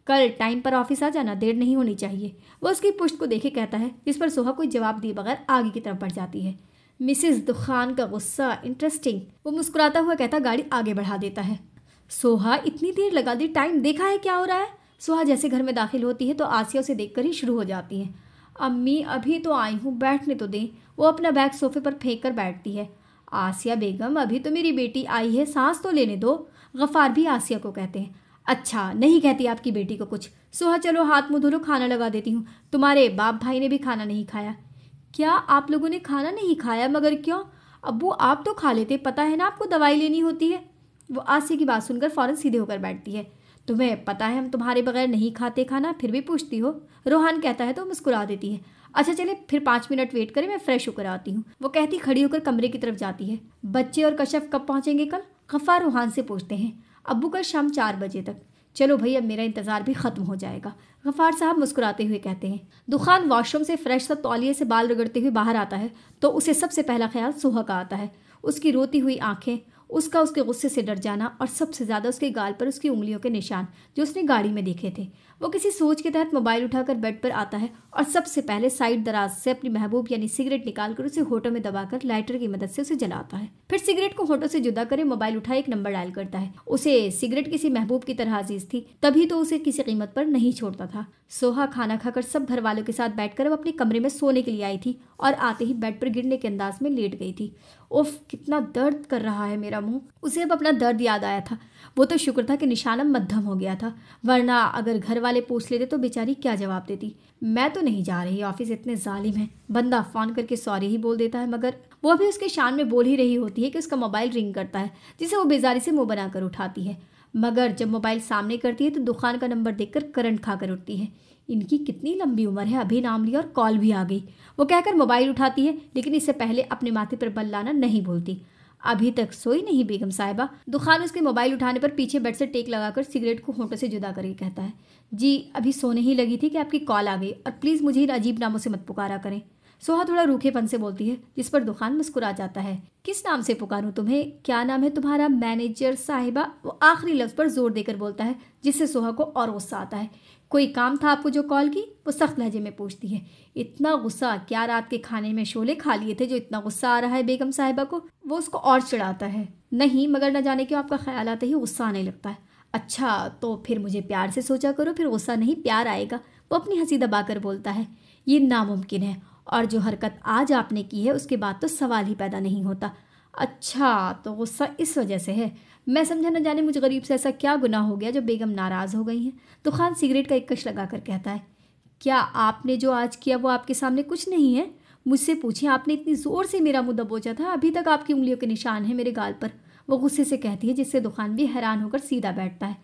कल टाइम पर ऑफिस आ जाना, देर नहीं होनी चाहिए, वो उसकी पुश्त को देखे कहता है, जिस पर सोहा कोई जवाब दिए बगैर आगे की तरफ बढ़ जाती है। मिसेस दुखान का गुस्सा इंटरेस्टिंग, वो मुस्कुराता हुआ कहता गाड़ी आगे बढ़ा देता है। सोहा, इतनी देर लगा दी, टाइम देखा है क्या हो रहा है? सोहा जैसे घर में दाखिल होती है तो आसिया उसे देखकर ही शुरू हो जाती है। अम्मी, अभी तो आई हूँ, बैठने तो दें। वो अपना बैग सोफे पर फेंक कर बैठती है। आसिया बेगम, अभी तो मेरी बेटी आई है, सांस तो लेने दो। गफ़ार भी आसिया को कहते हैं। अच्छा, नहीं कहती आपकी बेटी को कुछ? सोहा, चलो हाथ मुँह धो लो, खाना लगा देती हूँ। तुम्हारे बाप भाई ने भी खाना नहीं खाया। क्या आप लोगों ने खाना नहीं खाया? मगर क्यों? अब्बू, आप तो खा लेते, पता है ना आपको दवाई लेनी होती है। वो आसिया की बात सुनकर फौरन सीधे होकर बैठती है। तुम्हें पता है हम तुम्हारे बगैर नहीं खाते खाना, फिर भी पूछती हो? रोहान कहता है तो मुस्कुरा देती है। अच्छा चले, फिर 5 मिनट वेट करें, मैं फ्रेश होकर आती हूँ, वो कहती खड़ी होकर कमरे की तरफ जाती है। बच्चे और कशफ कब पहुँचेंगे कल? गफ्फार रोहान से पूछते हैं। अब्बू, कल शाम 4 बजे तक। चलो भाई, अब मेरा इंतज़ार भी ख़त्म हो जाएगा, गफ्फार साहब मुस्कुराते हुए कहते हैं। दुखान वॉशरूम से फ्रेश सा तौलिए से बाल रगड़ते हुए बाहर आता है तो उसे सबसे पहला ख्याल सोहा का आता है। उसकी रोती हुई आंखें, उसका उसके गुस्से से डर जाना, और सबसे ज़्यादा उसके गाल पर उसकी उंगलियों के निशान जो उसने गाड़ी में देखे थे। वो किसी सोच के तहत मोबाइल उठाकर बेड पर आता है और सबसे पहले साइड दराज से अपनी महबूब यानी सिगरेट निकालकर उसे होठों में दबाकर लाइटर की मदद से उसे जलाता है। फिर सिगरेट को होठों से जुदा करे मोबाइल उठा एक नंबर डायल करता है। उसे सिगरेट किसी महबूब की तरह अजीज थी, तभी तो उसे किसी कीमत पर नहीं छोड़ता था। सोहा खाना खाकर सब घर वालों के साथ बैठकर अब अपने कमरे में सोने के लिए आई थी और आते ही बेड पर गिरने के अंदाज में लेट गई थी। उफ, कितना दर्द कर रहा है मेरा मुंह। उसे अब अपना दर्द याद आया था। वो तो शुक्र था कि निशाना मध्यम हो गया था, वरना अगर घर वाले पूछ लेते तो बेचारी क्या जवाब देती। मैं तो नहीं जा रही ऑफिस, इतने जालिम है। बंदा फ़ोन करके सॉरी ही बोल देता है, मगर वो अभी उसके शान में बोल ही रही होती है कि उसका मोबाइल रिंग करता है, जिसे वो बेजारी से मुंह बनाकर उठाती है। मगर जब मोबाइल सामने करती है तो दुकान का नंबर देखकर करंट खाकर उठती है। इनकी कितनी लंबी उम्र है, अभी नाम लिया और कॉल भी आ गई। वो कहकर मोबाइल उठाती है, लेकिन इससे पहले अपने माथे पर बल लाना नहीं भूलती। अभी तक सोई नहीं बेगम साहिबा? दुखान उसके मोबाइल उठाने पर पीछे बेड से टेक लगाकर सिगरेट को होंठों से जुदा करके कहता है। जी, अभी सोने ही लगी थी कि आपकी कॉल आ गई, और प्लीज़ मुझे इन अजीब नामों से मत पुकारा करें। सोहा थोड़ा रूखेपन से बोलती है, जिस पर दुखान मुस्कुरा जाता है। किस नाम से पुकारूं तुम्हें? क्या नाम है तुम्हारा? मैनेजर साहिबा, वो आखिरी लफ्ज़ पर जोर देकर बोलता है, जिससे सोहा को और गुस्सा आता है। कोई काम था आपको जो कॉल की? वो सख्त लहजे में पूछती है। इतना गुस्सा? क्या रात के खाने में शोले खा लिए थे जो इतना गुस्सा आ रहा है बेगम साहिबा को? वो उसको और चिढ़ाता है। नहीं, मगर न जाने क्यों आपका ख्याल आते ही गुस्सा आने लगता है। अच्छा, तो फिर मुझे प्यार से सोचा करो, फिर गुस्सा नहीं प्यार आएगा। वो अपनी हंसी दबाकर बोलता है। ये नामुमकिन है, और जो हरकत आज आपने की है उसके बाद तो सवाल ही पैदा नहीं होता। अच्छा, तो गुस्सा इस वजह से है? मैं समझा न जाने मुझे गरीब से ऐसा क्या गुनाह हो गया जो बेगम नाराज़ हो गई हैं। तो खान सिगरेट का एक कश लगाकर कहता है, क्या आपने जो आज किया वो आपके सामने कुछ नहीं है? मुझसे पूछिए, आपने इतनी ज़ोर से मेरा मुंह दबोचा था, अभी तक आपकी उंगलियों के निशान हैं मेरे गाल पर। वो गुस्से से कहती है, जिससे दुकान भी हैरान होकर सीधा बैठता है।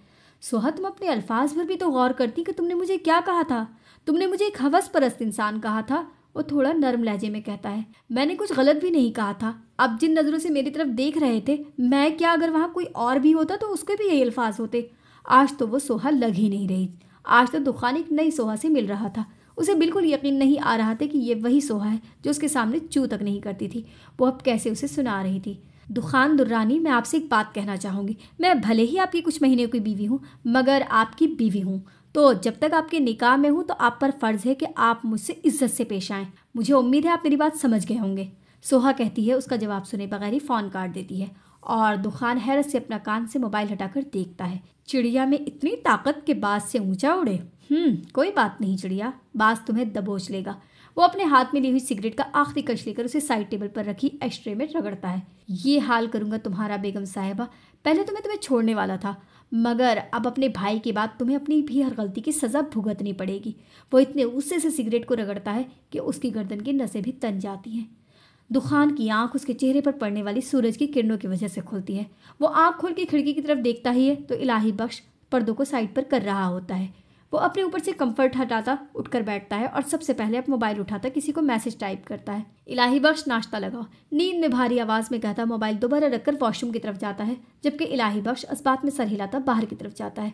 सोहा, तुम अपने अल्फाज पर भी तो गौर करती कि तुमने मुझे क्या कहा था? तुमने मुझे एक हवस परस्त इंसान कहा था। वो थोड़ा नरम लहजे में कहता है, मैंने कुछ गलत भी नहीं कहा था। अब जिन नज़रों से मेरी तरफ देख रहे थे, मैं क्या, अगर वहाँ कोई और भी होता तो उसके भी यही अल्फाज होते। आज तो वो सोहा लग ही नहीं रही। आज तो दुखान एक नई सोहा से मिल रहा था। उसे बिल्कुल यकीन नहीं आ रहा था कि ये वही सोहा है जो उसके सामने चू तक नहीं करती थी। वो अब कैसे उसे सुना रही थी। दुखान दुर्रानी, मैं आपसे एक बात कहना चाहूँगी। मैं भले ही आपकी कुछ महीने की बीवी हूँ, मगर आपकी बीवी हूँ, तो जब तक आपके निकाह में हूँ तो आप पर फ़र्ज़ है कि आप मुझसे इज्जत से पेश आएँ। मुझे उम्मीद है आप मेरी बात समझ गए होंगे। सोहा कहती है। उसका जवाब सुने बगैर ही फ़ोन काट देती है और दुखान हैरत से अपना कान से मोबाइल हटाकर देखता है। चिड़िया में इतनी ताकत के बाज से ऊंचा उड़े। कोई बात नहीं चिड़िया, बाज तुम्हें दबोच लेगा। वो अपने हाथ में ली हुई सिगरेट का आखिरी कश लेकर उसे साइड टेबल पर रखी एस्ट्रे में रगड़ता है। ये हाल करूंगा तुम्हारा बेगम साहिबा। पहले तो मैं तुम्हें छोड़ने वाला था, मगर अब अपने भाई के बाद तुम्हें अपनी भी हर गलती की सज़ा भुगतनी पड़ेगी। वो इतने गुस्से से सिगरेट को रगड़ता है कि उसकी गर्दन की नसें भी तन जाती हैं। दुखान की आंख उसके चेहरे पर पड़ने वाली सूरज की किरणों की वजह से खुलती है। वो आंख खोल के खिड़की की तरफ देखता ही है तो इलाही बख्श पर्दों को साइड पर कर रहा होता है। वो अपने ऊपर से कंफर्ट हटाता उठकर बैठता है और सबसे पहले अब मोबाइल उठाता किसी को मैसेज टाइप करता है। इलाही बख्श नाश्ता लगाओ, नींद में भारी आवाज़ में कहता मोबाइल दोबारा रखकर वॉशरूम की तरफ जाता है, जबकि इलाही बख्श इस्बात में सर हिलाता बाहर की तरफ जाता है।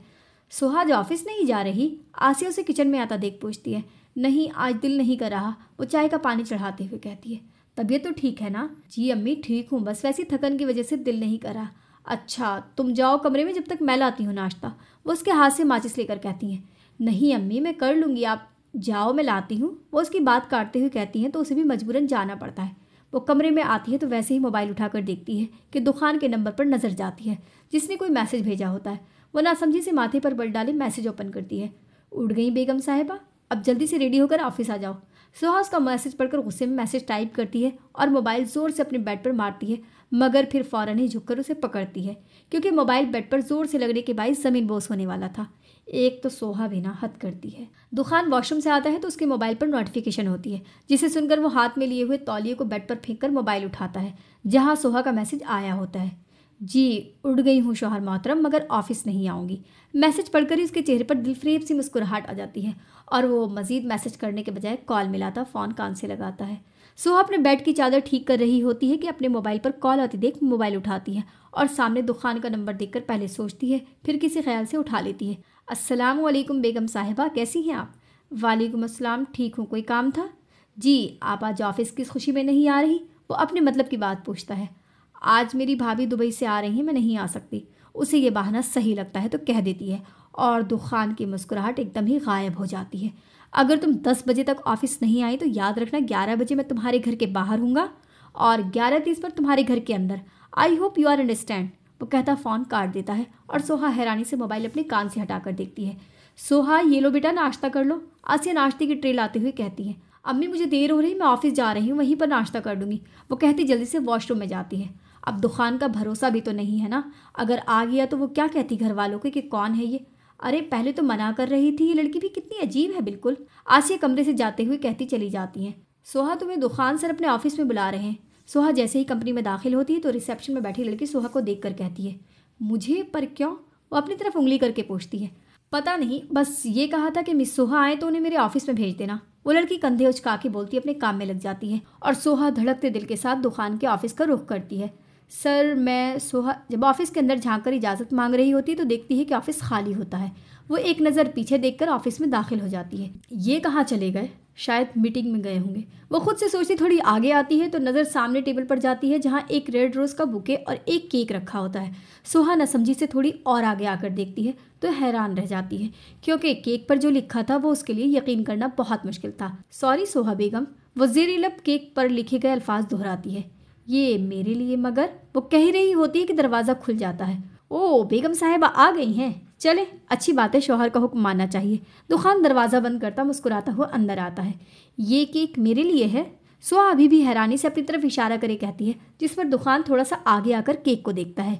सुहाज ऑफिस नहीं जा रही? आसिया उसे किचन में आता देख पूछती है। नहीं, आज दिल नहीं कर रहा, वो चाय का पानी चढ़ाते हुए कहती है। तबीयत तो ठीक है ना? जी अम्मी ठीक हूँ, बस वैसी थकन की वजह से दिल नहीं कर रहा। अच्छा, तुम जाओ कमरे में, जब तक मैं लाती हूँ नाश्ता। वो उसके हाथ से माचिस लेकर कहती हैं। नहीं अम्मी, मैं कर लूँगी, आप जाओ, मैं लाती हूँ। वो उसकी बात काटते हुए कहती हैं तो उसे भी मजबूरन जाना पड़ता है। वो कमरे में आती है तो वैसे ही मोबाइल उठाकर देखती है कि दुखान के नंबर पर नज़र जाती है जिसने कोई मैसेज भेजा होता है। वो नासमझी से माथे पर बल डाले मैसेज ओपन करती है। उठ गई बेगम साहिबा, अब जल्दी से रेडी होकर ऑफिस आ जाओ। सुहास का मैसेज पढ़कर गुस्से में मैसेज टाइप करती है और मोबाइल ज़ोर से अपने बेड पर मारती है, मगर फिर फ़ौरन ही झुककर उसे पकड़ती है क्योंकि मोबाइल बेड पर ज़ोर से लगने के बायस ज़मीन बोस होने वाला था। एक तो सोहा भी ना हद करती है। दुखान वॉशरूम से आता है तो उसके मोबाइल पर नोटिफिकेशन होती है, जिसे सुनकर वो हाथ में लिए हुए तौलिए को बेड पर फेंककर मोबाइल उठाता है जहाँ सोहा का मैसेज आया होता है। जी, उड़ गई हूँ शौहर मोहतरम, मगर ऑफिस नहीं आऊँगी। मैसेज पढ़कर ही उसके चेहरे पर दिलफरेब सी मुस्कुराहट आ जाती है और वो मज़ीद मैसेज करने के बजाय कॉल मिलाता फ़ोन कान से लगाता है। सोहा अपने बेड की चादर ठीक कर रही होती है कि अपने मोबाइल पर कॉल आती देख मोबाइल उठाती है और सामने दुखान का नंबर देखकर पहले सोचती है फिर किसी ख्याल से उठा लेती है। अस्सलाम वालेकुम बेगम साहिबा, कैसी हैं आप? वालेकुम अस्सलाम, ठीक हूँ, कोई काम था? जी, आप आज ऑफिस की खुशी में नहीं आ रही? वो अपने मतलब की बात पूछता है। आज मेरी भाभी दुबई से आ रही हैं, मैं नहीं आ सकती। उसे ये बहाना सही लगता है तो कह देती है और दुखान की मुस्कुराहट एकदम ही गायब हो जाती है। अगर तुम 10 बजे तक ऑफिस नहीं आई तो याद रखना 11 बजे मैं तुम्हारे घर के बाहर हूँगा और 11:30 पर तुम्हारे घर के अंदर। I hope you are understand. वो कहता फ़ोन काट देता है और सोहा हैरानी से मोबाइल अपने कान से हटाकर देखती है। सोहा, ये लो बेटा, नाश्ता कर लो। आसिया नाश्ते की ट्रे लाते हुए कहती है। अम्मी, मुझे देर हो रही, मैं ऑफिस जा रही हूँ, वहीं पर नाश्ता कर लूँगी। वो कहती जल्दी से वॉशरूम में जाती है। अब दुखान का भरोसा भी तो नहीं है ना, अगर आ गया तो वो क्या कहती घर वालों को कि कौन है ये। अरे पहले तो मना कर रही थी, ये लड़की भी कितनी अजीब है बिल्कुल। आसिया कमरे से जाते हुए कहती चली जाती हैं। सोहा, तुम्हें दुखान सर अपने ऑफिस में बुला रहे हैं। सोहा जैसे ही कंपनी में दाखिल होती है तो रिसेप्शन में बैठी लड़की सोहा को देखकर कहती है, मुझे? पर क्यों? वो अपनी तरफ उंगली करके पूछती है। पता नहीं, बस ये कहा था कि मिस सोहा आए तो उन्हें मेरे ऑफिस में भेज देना। वो लड़की कंधे उचका के बोलती अपने काम में लग जाती है और सोहा धड़कते दिल के साथ दुकान के ऑफिस का रुख करती है। सर, मैं सोहा जब ऑफिस के अंदर झांक कर इजाज़त मांग रही होती है तो देखती है कि ऑफिस खाली होता है। वो एक नज़र पीछे देखकर ऑफिस में दाखिल हो जाती है। ये कहाँ चले गए? शायद मीटिंग में गए होंगे। वो खुद से सोचती थोड़ी आगे आती है तो नज़र सामने टेबल पर जाती है जहाँ एक रेड रोज़ का बुके और एक केक रखा होता है। सोहा नसमझी से थोड़ी और आगे आकर देखती है तो हैरान रह जाती है क्योंकि केक पर जो लिखा था वो उसके लिए यकीन करना बहुत मुश्किल था। सॉरी सोहा बेगम, वो ज़ेर लब केक पर लिखे गए अल्फाज दोहराती है। ये मेरे लिए, मगर वो कह रही होती है कि दरवाज़ा खुल जाता है। ओ, बेगम साहिबा आ गई हैं, चले, अच्छी बात है, शौहर का हुक्म मानना चाहिए। दुकान दरवाज़ा बंद करता मुस्कुराता हुआ अंदर आता है। ये केक मेरे लिए है? सोहा अभी भी हैरानी से अपनी तरफ इशारा करे कहती है, जिस पर दुकान थोड़ा सा आगे आकर केक को देखता है।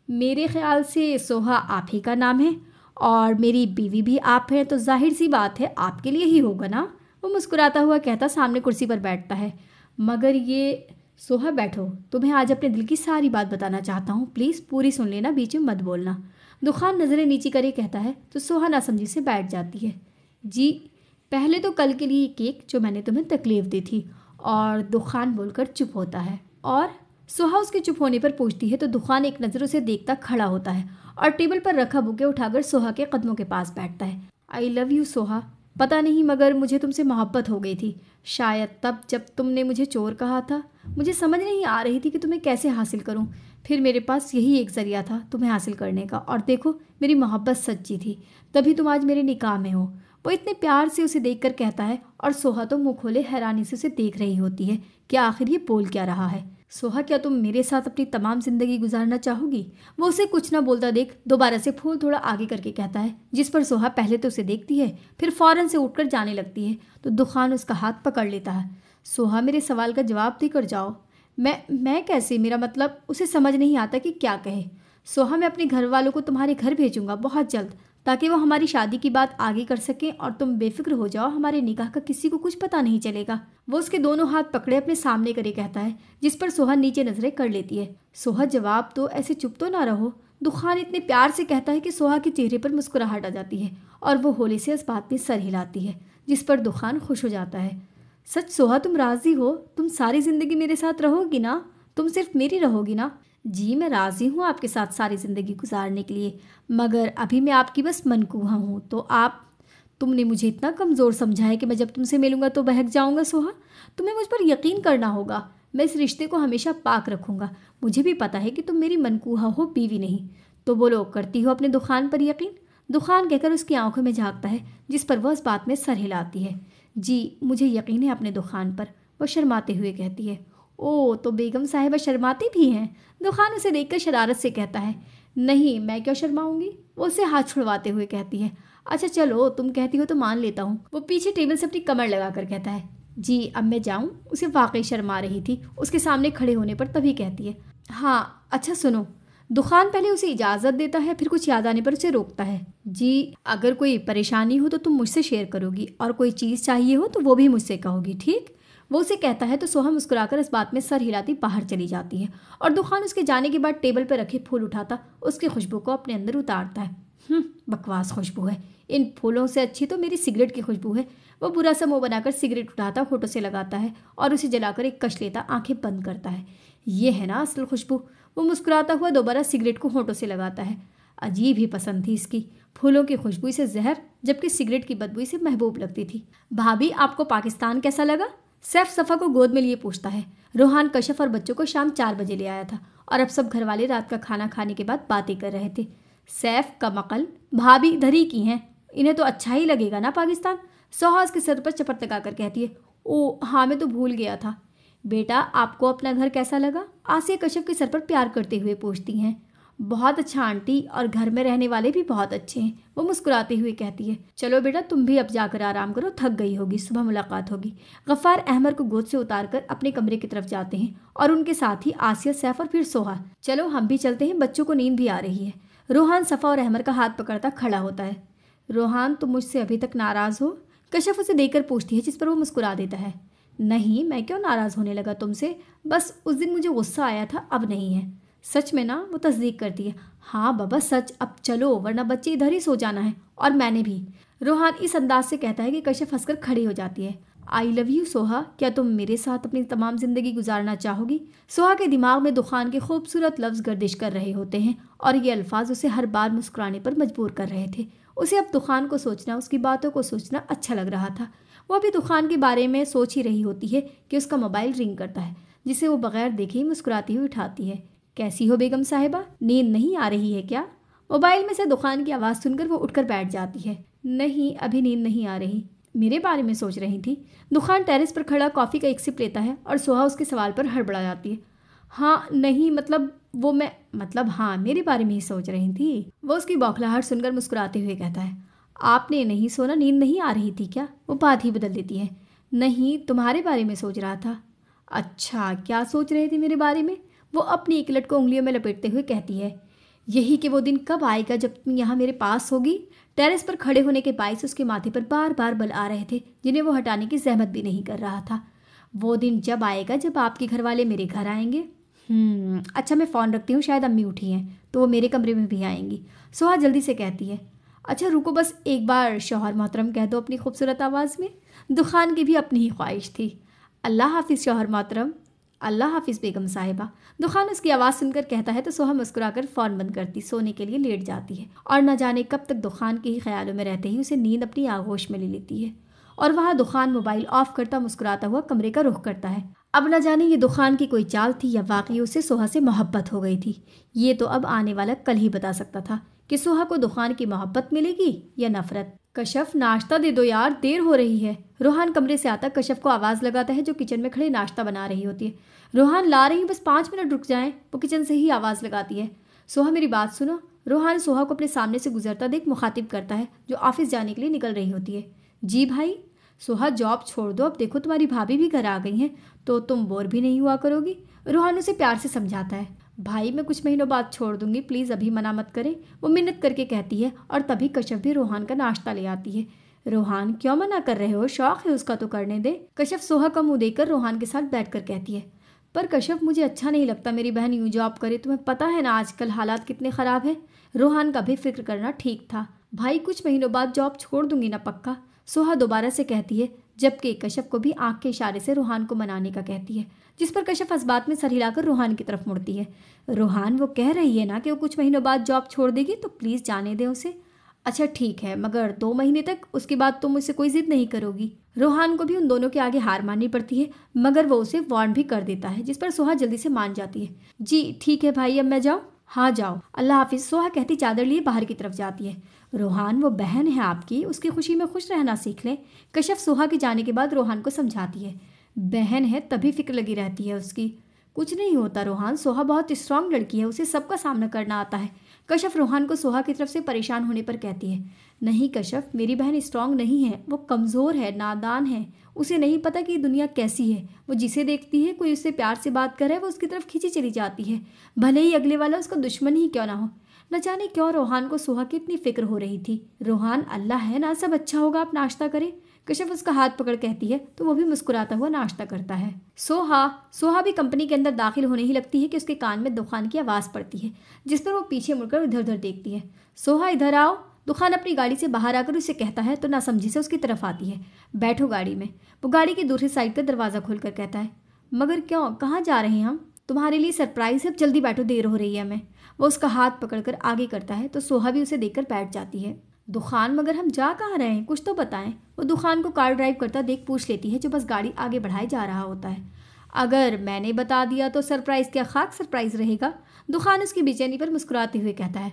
मेरे ख्याल से सोहा आप ही का नाम है और मेरी बीवी भी आप हैं, तो जाहिर सी बात है आपके लिए ही होगा ना। वो मुस्कुराता हुआ कहता सामने कुर्सी पर बैठता है। मगर ये सोहा बैठो, तुम्हें आज अपने दिल की सारी बात बताना चाहता हूँ, प्लीज़ पूरी सुन लेना, बीच में मत बोलना। दुखान नज़रें नीची करे कहता है तो सोहा नासमझी से बैठ जाती है। जी, पहले तो कल के लिए केक जो मैंने तुम्हें तकलीफ दी थी। और दुखान बोलकर चुप होता है। और सोहा उसके चुप होने पर पूछती है तो दुखान एक नज़र उसे देखता खड़ा होता है और टेबल पर रखा बुके उठाकर सोहा के कदमों के पास बैठता है। I love you Soha. पता नहीं मगर मुझे तुमसे मोहब्बत हो गई थी। शायद तब जब तुमने मुझे चोर कहा था। मुझे समझ नहीं आ रही थी कि तुम्हें कैसे हासिल करूं। फिर मेरे पास यही एक ज़रिया था तुम्हें हासिल करने का, और देखो मेरी मोहब्बत सच्ची थी, तभी तुम आज मेरे निकाह में हो। वो इतने प्यार से उसे देखकर कहता है और सोहा तो मुंह खोले हैरानी से उसे देख रही होती है कि आखिर ये बोल क्या रहा है। सोहा, क्या तुम मेरे साथ अपनी तमाम जिंदगी गुजारना चाहोगी? वो उसे कुछ ना बोलता देख दोबारा से फूल थोड़ा आगे करके कहता है, जिस पर सोहा पहले तो उसे देखती है, फिर फौरन से उठकर जाने लगती है तो दुखान उसका हाथ पकड़ लेता है। सोहा, मेरे सवाल का जवाब देकर जाओ। मैं कैसे? मेरा मतलब, उसे समझ नहीं आता कि क्या कहे। सोहा, मैं अपने घर वालों को तुम्हारे घर भेजूंगा बहुत जल्द, ताकि वो हमारी शादी की बात आगे कर सकें और तुम बेफिक्र हो जाओ, हमारे निकाह का किसी को कुछ पता नहीं चलेगा। वो उसके दोनों हाथ पकड़े अपने सामने करे कहता है, जिस पर सोहा नीचे नजरें कर लेती है। सोहा, जवाब दो, ऐसे चुप तो ना रहो। दुखान इतने प्यार से कहता है कि सोहा के चेहरे पर मुस्कुराहट आ जाती है और वो होली से इस बात में सर हिलाती है, जिस पर दुखान खुश हो जाता है। सच सोहा, तुम राजी हो? तुम सारी जिंदगी मेरे साथ रहोगी ना? तुम सिर्फ मेरी रहोगी ना? जी मैं राजी हूँ आपके साथ सारी ज़िंदगी गुजारने के लिए, मगर अभी मैं आपकी बस मनकूहा हूँ। तो तुमने मुझे इतना कमज़ोर समझा है कि मैं जब तुमसे मिलूंगा तो बहक जाऊंगा। सोहा, तुम्हें मुझ पर यकीन करना होगा। मैं इस रिश्ते को हमेशा पाक रखूंगा। मुझे भी पता है कि तुम मेरी मनकूहा हो, बीवी नहीं। तो बोलो, करती हो अपने दुखान पर यकीन? दुखान कहकर उसकी आंखों में झांकता है, जिस पर वह इस बात में सर हिलाती है। जी मुझे यकीन है अपने दुखान पर, वह शर्माते हुए कहती है। ओ, तो बेगम साहिबा शर्माती भी हैं? दुखान उसे देखकर शरारत से कहता है। नहीं, मैं क्यों शर्माऊंगी? वो उसे हाथ छुड़वाते हुए कहती है। अच्छा चलो, तुम कहती हो तो मान लेता हूँ। वो पीछे टेबल से अपनी कमर लगाकर कहता है। जी अब मैं जाऊँ? उसे वाकई शर्मा रही थी उसके सामने खड़े होने पर, तभी कहती है, हाँ अच्छा सुनो। दुखान पहले उसे इजाज़त देता है, फिर कुछ याद आने पर उसे रोकता है। जी अगर कोई परेशानी हो तो तुम मुझसे शेयर करोगी, और कोई चीज़ चाहिए हो तो वो भी मुझसे कहोगी, ठीक? वो उसे कहता है तो सोहा मुस्कुराकर इस बात में सर हिलाती बाहर चली जाती है और दुखान उसके जाने के बाद टेबल पर रखे फूल उठाता उसकी खुशबू को अपने अंदर उतारता है। बकवास खुशबू है, इन फूलों से अच्छी तो मेरी सिगरेट की खुशबू है। वो बुरा सा मुंह बनाकर सिगरेट उठाता होठों से लगाता है और उसे जलाकर एक कश लेता आंखें बंद करता है। ये है ना असल खुशबू। वो मुस्कुराता हुआ दोबारा सिगरेट को होठों से लगाता है। अजीब ही पसंद थी इसकी, फूलों की खुशबू से जहर, जबकि सिगरेट की बदबू से महबूब लगती थी। भाभी आपको पाकिस्तान कैसा लगा? सैफ सफ़ा को गोद में लिए पूछता है। रोहान कशफ और बच्चों को शाम 4 बजे ले आया था और अब सब घर वाले रात का खाना खाने के बाद बातें कर रहे थे। सैफ का मकल, भाभी इधर ही की हैं, इन्हें तो अच्छा ही लगेगा ना पाकिस्तान। सोहा उसके सर पर चपट लगाकर कहती है। ओ हाँ, मैं तो भूल गया था। बेटा आपको अपना घर कैसा लगा? आसिया कशफ के सर पर प्यार करते हुए पूछती हैं। बहुत अच्छा आंटी, और घर में रहने वाले भी बहुत अच्छे हैं, वो मुस्कुराती हुई कहती है। चलो बेटा तुम भी अब जाकर आराम करो, थक गई होगी, सुबह मुलाकात होगी। गफ्फार अहमद को गोद से उतारकर अपने कमरे की तरफ जाते हैं और उनके साथ ही आसिया, सैफ और फिर सोहा। चलो हम भी चलते हैं, बच्चों को नींद भी आ रही है। रोहान सफ़ा और अहमद का हाथ पकड़ता खड़ा होता है। रोहान तुम मुझसे अभी तक नाराज़ हो? कशफ उसे देखकर पूछती है, जिस पर वो मुस्कुरा देता है। नहीं, मैं क्यों नाराज़ होने लगा तुमसे, बस उस दिन मुझे गुस्सा आया था, अब नहीं है। सच में ना? वो तस्दीक करती है। हाँ बाबा सच, अब चलो वरना बच्चे इधर ही सो जाना है, और मैंने भी। रोहान इस अंदाज से कहता है कि कशफ हंसकर खड़ी हो जाती है। आई लव यू सोहा, क्या तुम मेरे साथ अपनी तमाम जिंदगी गुजारना चाहोगी? सोहा के दिमाग में दुखान के खूबसूरत लफ्ज़ गर्दिश कर रहे होते हैं और ये अल्फाज उसे हर बार मुस्कुराने पर मजबूर कर रहे थे। उसे अब दुखान को सोचना, उसकी बातों को सोचना अच्छा लग रहा था। वो अभी दुखान के बारे में सोच ही रही होती है कि उसका मोबाइल रिंग करता है, जिसे वो बगैर देखे ही मुस्कुराती हुई उठाती है। कैसी हो बेगम साहिबा, नींद नहीं आ रही है क्या? मोबाइल में से दुखान की आवाज़ सुनकर वो उठकर बैठ जाती है। नहीं, अभी नींद नहीं आ रही। मेरे बारे में सोच रही थी। दुखान टेरेस पर खड़ा कॉफ़ी का एक सिप लेता है और सोहा उसके सवाल पर हड़बड़ा जाती है। हाँ नहीं, मतलब हाँ, मेरे बारे में ही सोच रही थी। वो उसकी बौखलाहट सुनकर मुस्कुराते हुए कहता है। आपने नहीं सोना, नींद नहीं आ रही थी क्या? वो बात ही बदल देती है। नहीं, तुम्हारे बारे में सोच रहा था। अच्छा, क्या सोच रहे थे मेरे बारे में? वो अपनी इकलट को उंगलियों में लपेटते हुए कहती है। यही कि वो दिन कब आएगा जब तुम यहाँ मेरे पास होगी। टेरेस पर खड़े होने के बायस उसके माथे पर बार बार बल आ रहे थे, जिन्हें वो हटाने की जहमत भी नहीं कर रहा था। वो दिन जब आएगा जब आपके घर वाले मेरे घर आएंगे। अच्छा मैं फ़ोन रखती हूँ, शायद अम्मी उठी हैं तो वो मेरे कमरे में भी आएंगी, सोहा जल्दी से कहती है। अच्छा रुको, बस एक बार शौहर मोहतरम कह दो अपनी खूबसूरत आवाज़ में। दुखान की भी अपनी ही ख्वाहिश थी। अल्लाह हाफिज़ शौहर मोहतरम। अल्लाह हाफिज़ बेगम साहिबा। दुखान उसकी आवाज़ सुनकर कहता है तो सोहा मुस्कुराकर फ़ौन बंद करती सोने के लिए लेट जाती है और न जाने कब तक दुखान के ही ख्यालों में रहते ही उसे नींद अपनी आगोश में ले लेती है। और वहाँ दुखान मोबाइल ऑफ करता मुस्कुराता हुआ कमरे का रुख करता है। अब न जाने ये दुखान की कोई चाल थी या वाकई उसे सोहा से मोहब्बत हो गई थी। ये तो अब आने वाला कल ही बता सकता था कि सोहा को दुखान की मोहब्बत मिलेगी या नफरत। कशफ, नाश्ता दे दो यार, देर हो रही है। रोहान कमरे से आता कशफ को आवाज़ लगाता है जो किचन में खड़े नाश्ता बना रही होती है। रोहान ला रही हूँ, बस 5 मिनट रुक जाएं। वो किचन से ही आवाज़ लगाती है। सोहा मेरी बात सुनो। रोहान सोहा को अपने सामने से गुजरता देख मुखातिब करता है जो ऑफिस जाने के लिए निकल रही होती है। जी भाई। सोहा जॉब छोड़ दो, अब देखो तुम्हारी भाभी भी घर आ गई हैं तो तुम बोर भी नहीं हुआ करोगी। रोहान उसे प्यार से समझाता है। भाई मैं कुछ महीनों बाद छोड़ दूंगी, प्लीज़ अभी मना मत करें, वो मिन्नत करके कहती है। और तभी कशफ भी रोहान का नाश्ता ले आती है। रोहान क्यों मना कर रहे हो, शौक है उसका तो करने दे। कशफ सोहा का मुंह देखकर रोहान के साथ बैठकर कहती है। पर कशफ मुझे अच्छा नहीं लगता मेरी बहन यूँ जॉब करे, तुम्हें पता है ना आजकल हालात कितने ख़राब हैं। रोहान का भी फिक्र करना ठीक था। भाई कुछ महीनों बाद जॉब छोड़ दूंगी ना पक्का, सोहा दोबारा से कहती है, जबकि कशफ को भी आंख के इशारे से रोहान को मनाने का कहती है, जिस पर कशफ इस बात में सर हिलाकर रोहान की तरफ मुड़ती है। रोहान वो कह रही है ना कि वो कुछ महीनों बाद जॉब छोड़ देगी तो प्लीज़ जाने दें उसे। अच्छा ठीक है, मगर 2 महीने तक, उसके बाद तुम मुझसे कोई जिद नहीं करोगी। रोहान को भी उन दोनों के आगे हार माननी पड़ती है, मगर वो उसे वार्न भी कर देता है, जिस पर सोहा जल्दी से मान जाती है। जी ठीक है भाई, अब मैं जाऊँ। हाँ जाओ, अल्लाह हाफिज़, सोहा कहती चादर लिए बाहर की तरफ जाती है। रोहान वो बहन है आपकी, उसकी खुशी में खुश रहना सीख लें। कशफ सोहा के जाने के बाद रोहान को समझाती है। बहन है तभी फिक्र लगी रहती है उसकी। कुछ नहीं होता रोहान, सोहा बहुत स्ट्रांग लड़की है, उसे सबका सामना करना आता है। कशफ रोहान को सोहा की तरफ से परेशान होने पर कहती है। नहीं कशफ, मेरी बहन स्ट्रांग नहीं है, वो कमज़ोर है, नादान है। उसे नहीं पता कि दुनिया कैसी है। वो जिसे देखती है कोई उससे प्यार से बात करे वो उसकी तरफ खींची चली जाती है, भले ही अगले वाला उसका दुश्मन ही क्यों ना हो। न जाने क्यों रोहान को सोहा की इतनी फिक्र हो रही थी। रोहान अल्लाह है ना, सब अच्छा होगा, आप नाश्ता करें। कशफ उसका हाथ पकड़ कहती है तो वो भी मुस्कुराता हुआ नाश्ता करता है। सोहा भी कंपनी के अंदर दाखिल होने ही लगती है कि उसके कान में दुखान की आवाज़ पड़ती है, जिस पर वो पीछे मुड़कर इधर उधर देखती है। सोहा इधर आओ। दुखान अपनी गाड़ी से बाहर आकर उसे कहता है तो नासमझी से उसकी तरफ आती है। बैठो गाड़ी में। वो गाड़ी की दूसरी साइड का दरवाज़ा खोलकर कहता है। मगर क्यों, कहाँ जा रहे हैं हम? तुम्हारे लिए सरप्राइज़ है, जल्दी बैठो, देर हो रही है हमें। वो उसका हाथ पकड़कर आगे करता है तो सोहा भी उसे देखकर बैठ जाती है। दुखान, मगर हम जा कहाँ रहे हैं, कुछ तो बताएं। वो दुखान को कार ड्राइव करता देख पूछ लेती है, जो बस गाड़ी आगे बढ़ाए जा रहा होता है। अगर मैंने बता दिया तो सरप्राइज़ क्या खाक सरप्राइज़ रहेगा। दुखान उसकी बेचैनी पर मुस्कुराते हुए कहता है।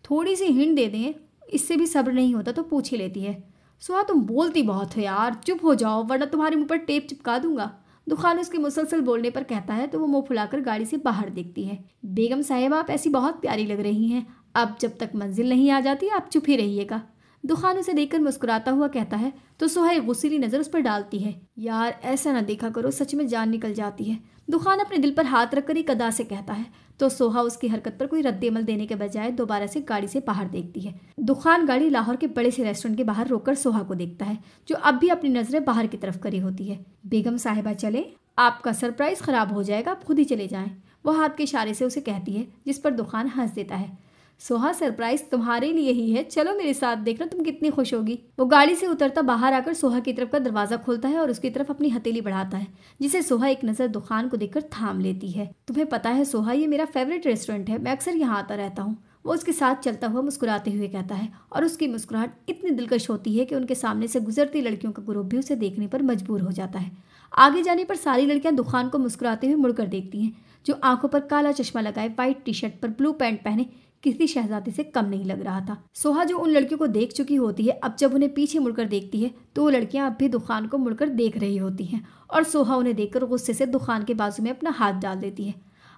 थोड़ी सी हिंट दे दें, इससे भी सब्र नहीं होता तो पूछ ही लेती है। सोहा तुम बोलती बहुत हो यार, चुप हो जाओ वरना तुम्हारे मुंह पर टेप चिपका दूंगा। दुखान उसके मुसलसल बोलने पर कहता है तो वो मुंह फुलाकर गाड़ी से बाहर देखती है। बेगम साहिबा आप ऐसी बहुत प्यारी लग रही हैं, अब जब तक मंजिल नहीं आ जाती आप चुप ही रहिएगा। दुखान उसे देखकर मुस्कुराता हुआ कहता है तो सोहा एक गुस्सीली नज़र उस पर डालती है। यार ऐसा ना देखा करो, सच में जान निकल जाती है। दुखान अपने दिल पर हाथ रखकर एक अदा से कहता है तो सोहा उसकी हरकत पर कोई रद्द-ए-अमल देने के बजाय दोबारा से गाड़ी से बाहर देखती है। दुखान गाड़ी लाहौर के बड़े से रेस्टोरेंट के बाहर रोककर सोहा को देखता है, जो अब भी अपनी नज़रें बाहर की तरफ करी होती है। बेगम साहिबा चले, आपका सरप्राइज़ ख़राब हो जाएगा, आप खुद ही चले जाएं। वो हाथ के इशारे से उसे कहती है, जिस पर दुखान हंस देता है। सोहा सरप्राइज तुम्हारे लिए ही है, चलो मेरे साथ, देखना तुम कितनी खुश होगी। वो गाड़ी से उतरता बाहर आकर सोहा की तरफ का दरवाजा खोलता है और उसकी तरफ अपनी हथेली बढ़ाता है, जिसे सोहा एक नज़र दुखान को देखकर थाम लेती है। तुम्हें पता है सोहा, ये मेरा फेवरेट रेस्टोरेंट है, मैं अक्सर यहाँ आता रहता हूँ। वो उसके साथ चलता हुआ मुस्कुराते हुए कहता है और उसकी मुस्कुराहट इतनी दिलकश होती है कि उनके सामने से गुजरती लड़कियों का ग्रुप भी उसे देखने पर मजबूर हो जाता है। आगे जाने पर सारी लड़कियां दुखान को मुस्कुराते हुए मुड़कर देखती हैं, जो आंखों पर काला चश्मा लगाए, वाइट टी शर्ट पर ब्लू पैंट पहने किसी शहजादी से कम नहीं लग रहा था। सोहा जो उन लड़कियों को देख चुकी होती है, अब जब उन्हें पीछे मुड़कर देखती है तो वो लड़कियां अब भी दुखान को मुड़कर देख रही होती हैं और सोहा उन्हें देखकर गुस्से से दुखान के बाजू में अपना हाथ डाल देती है।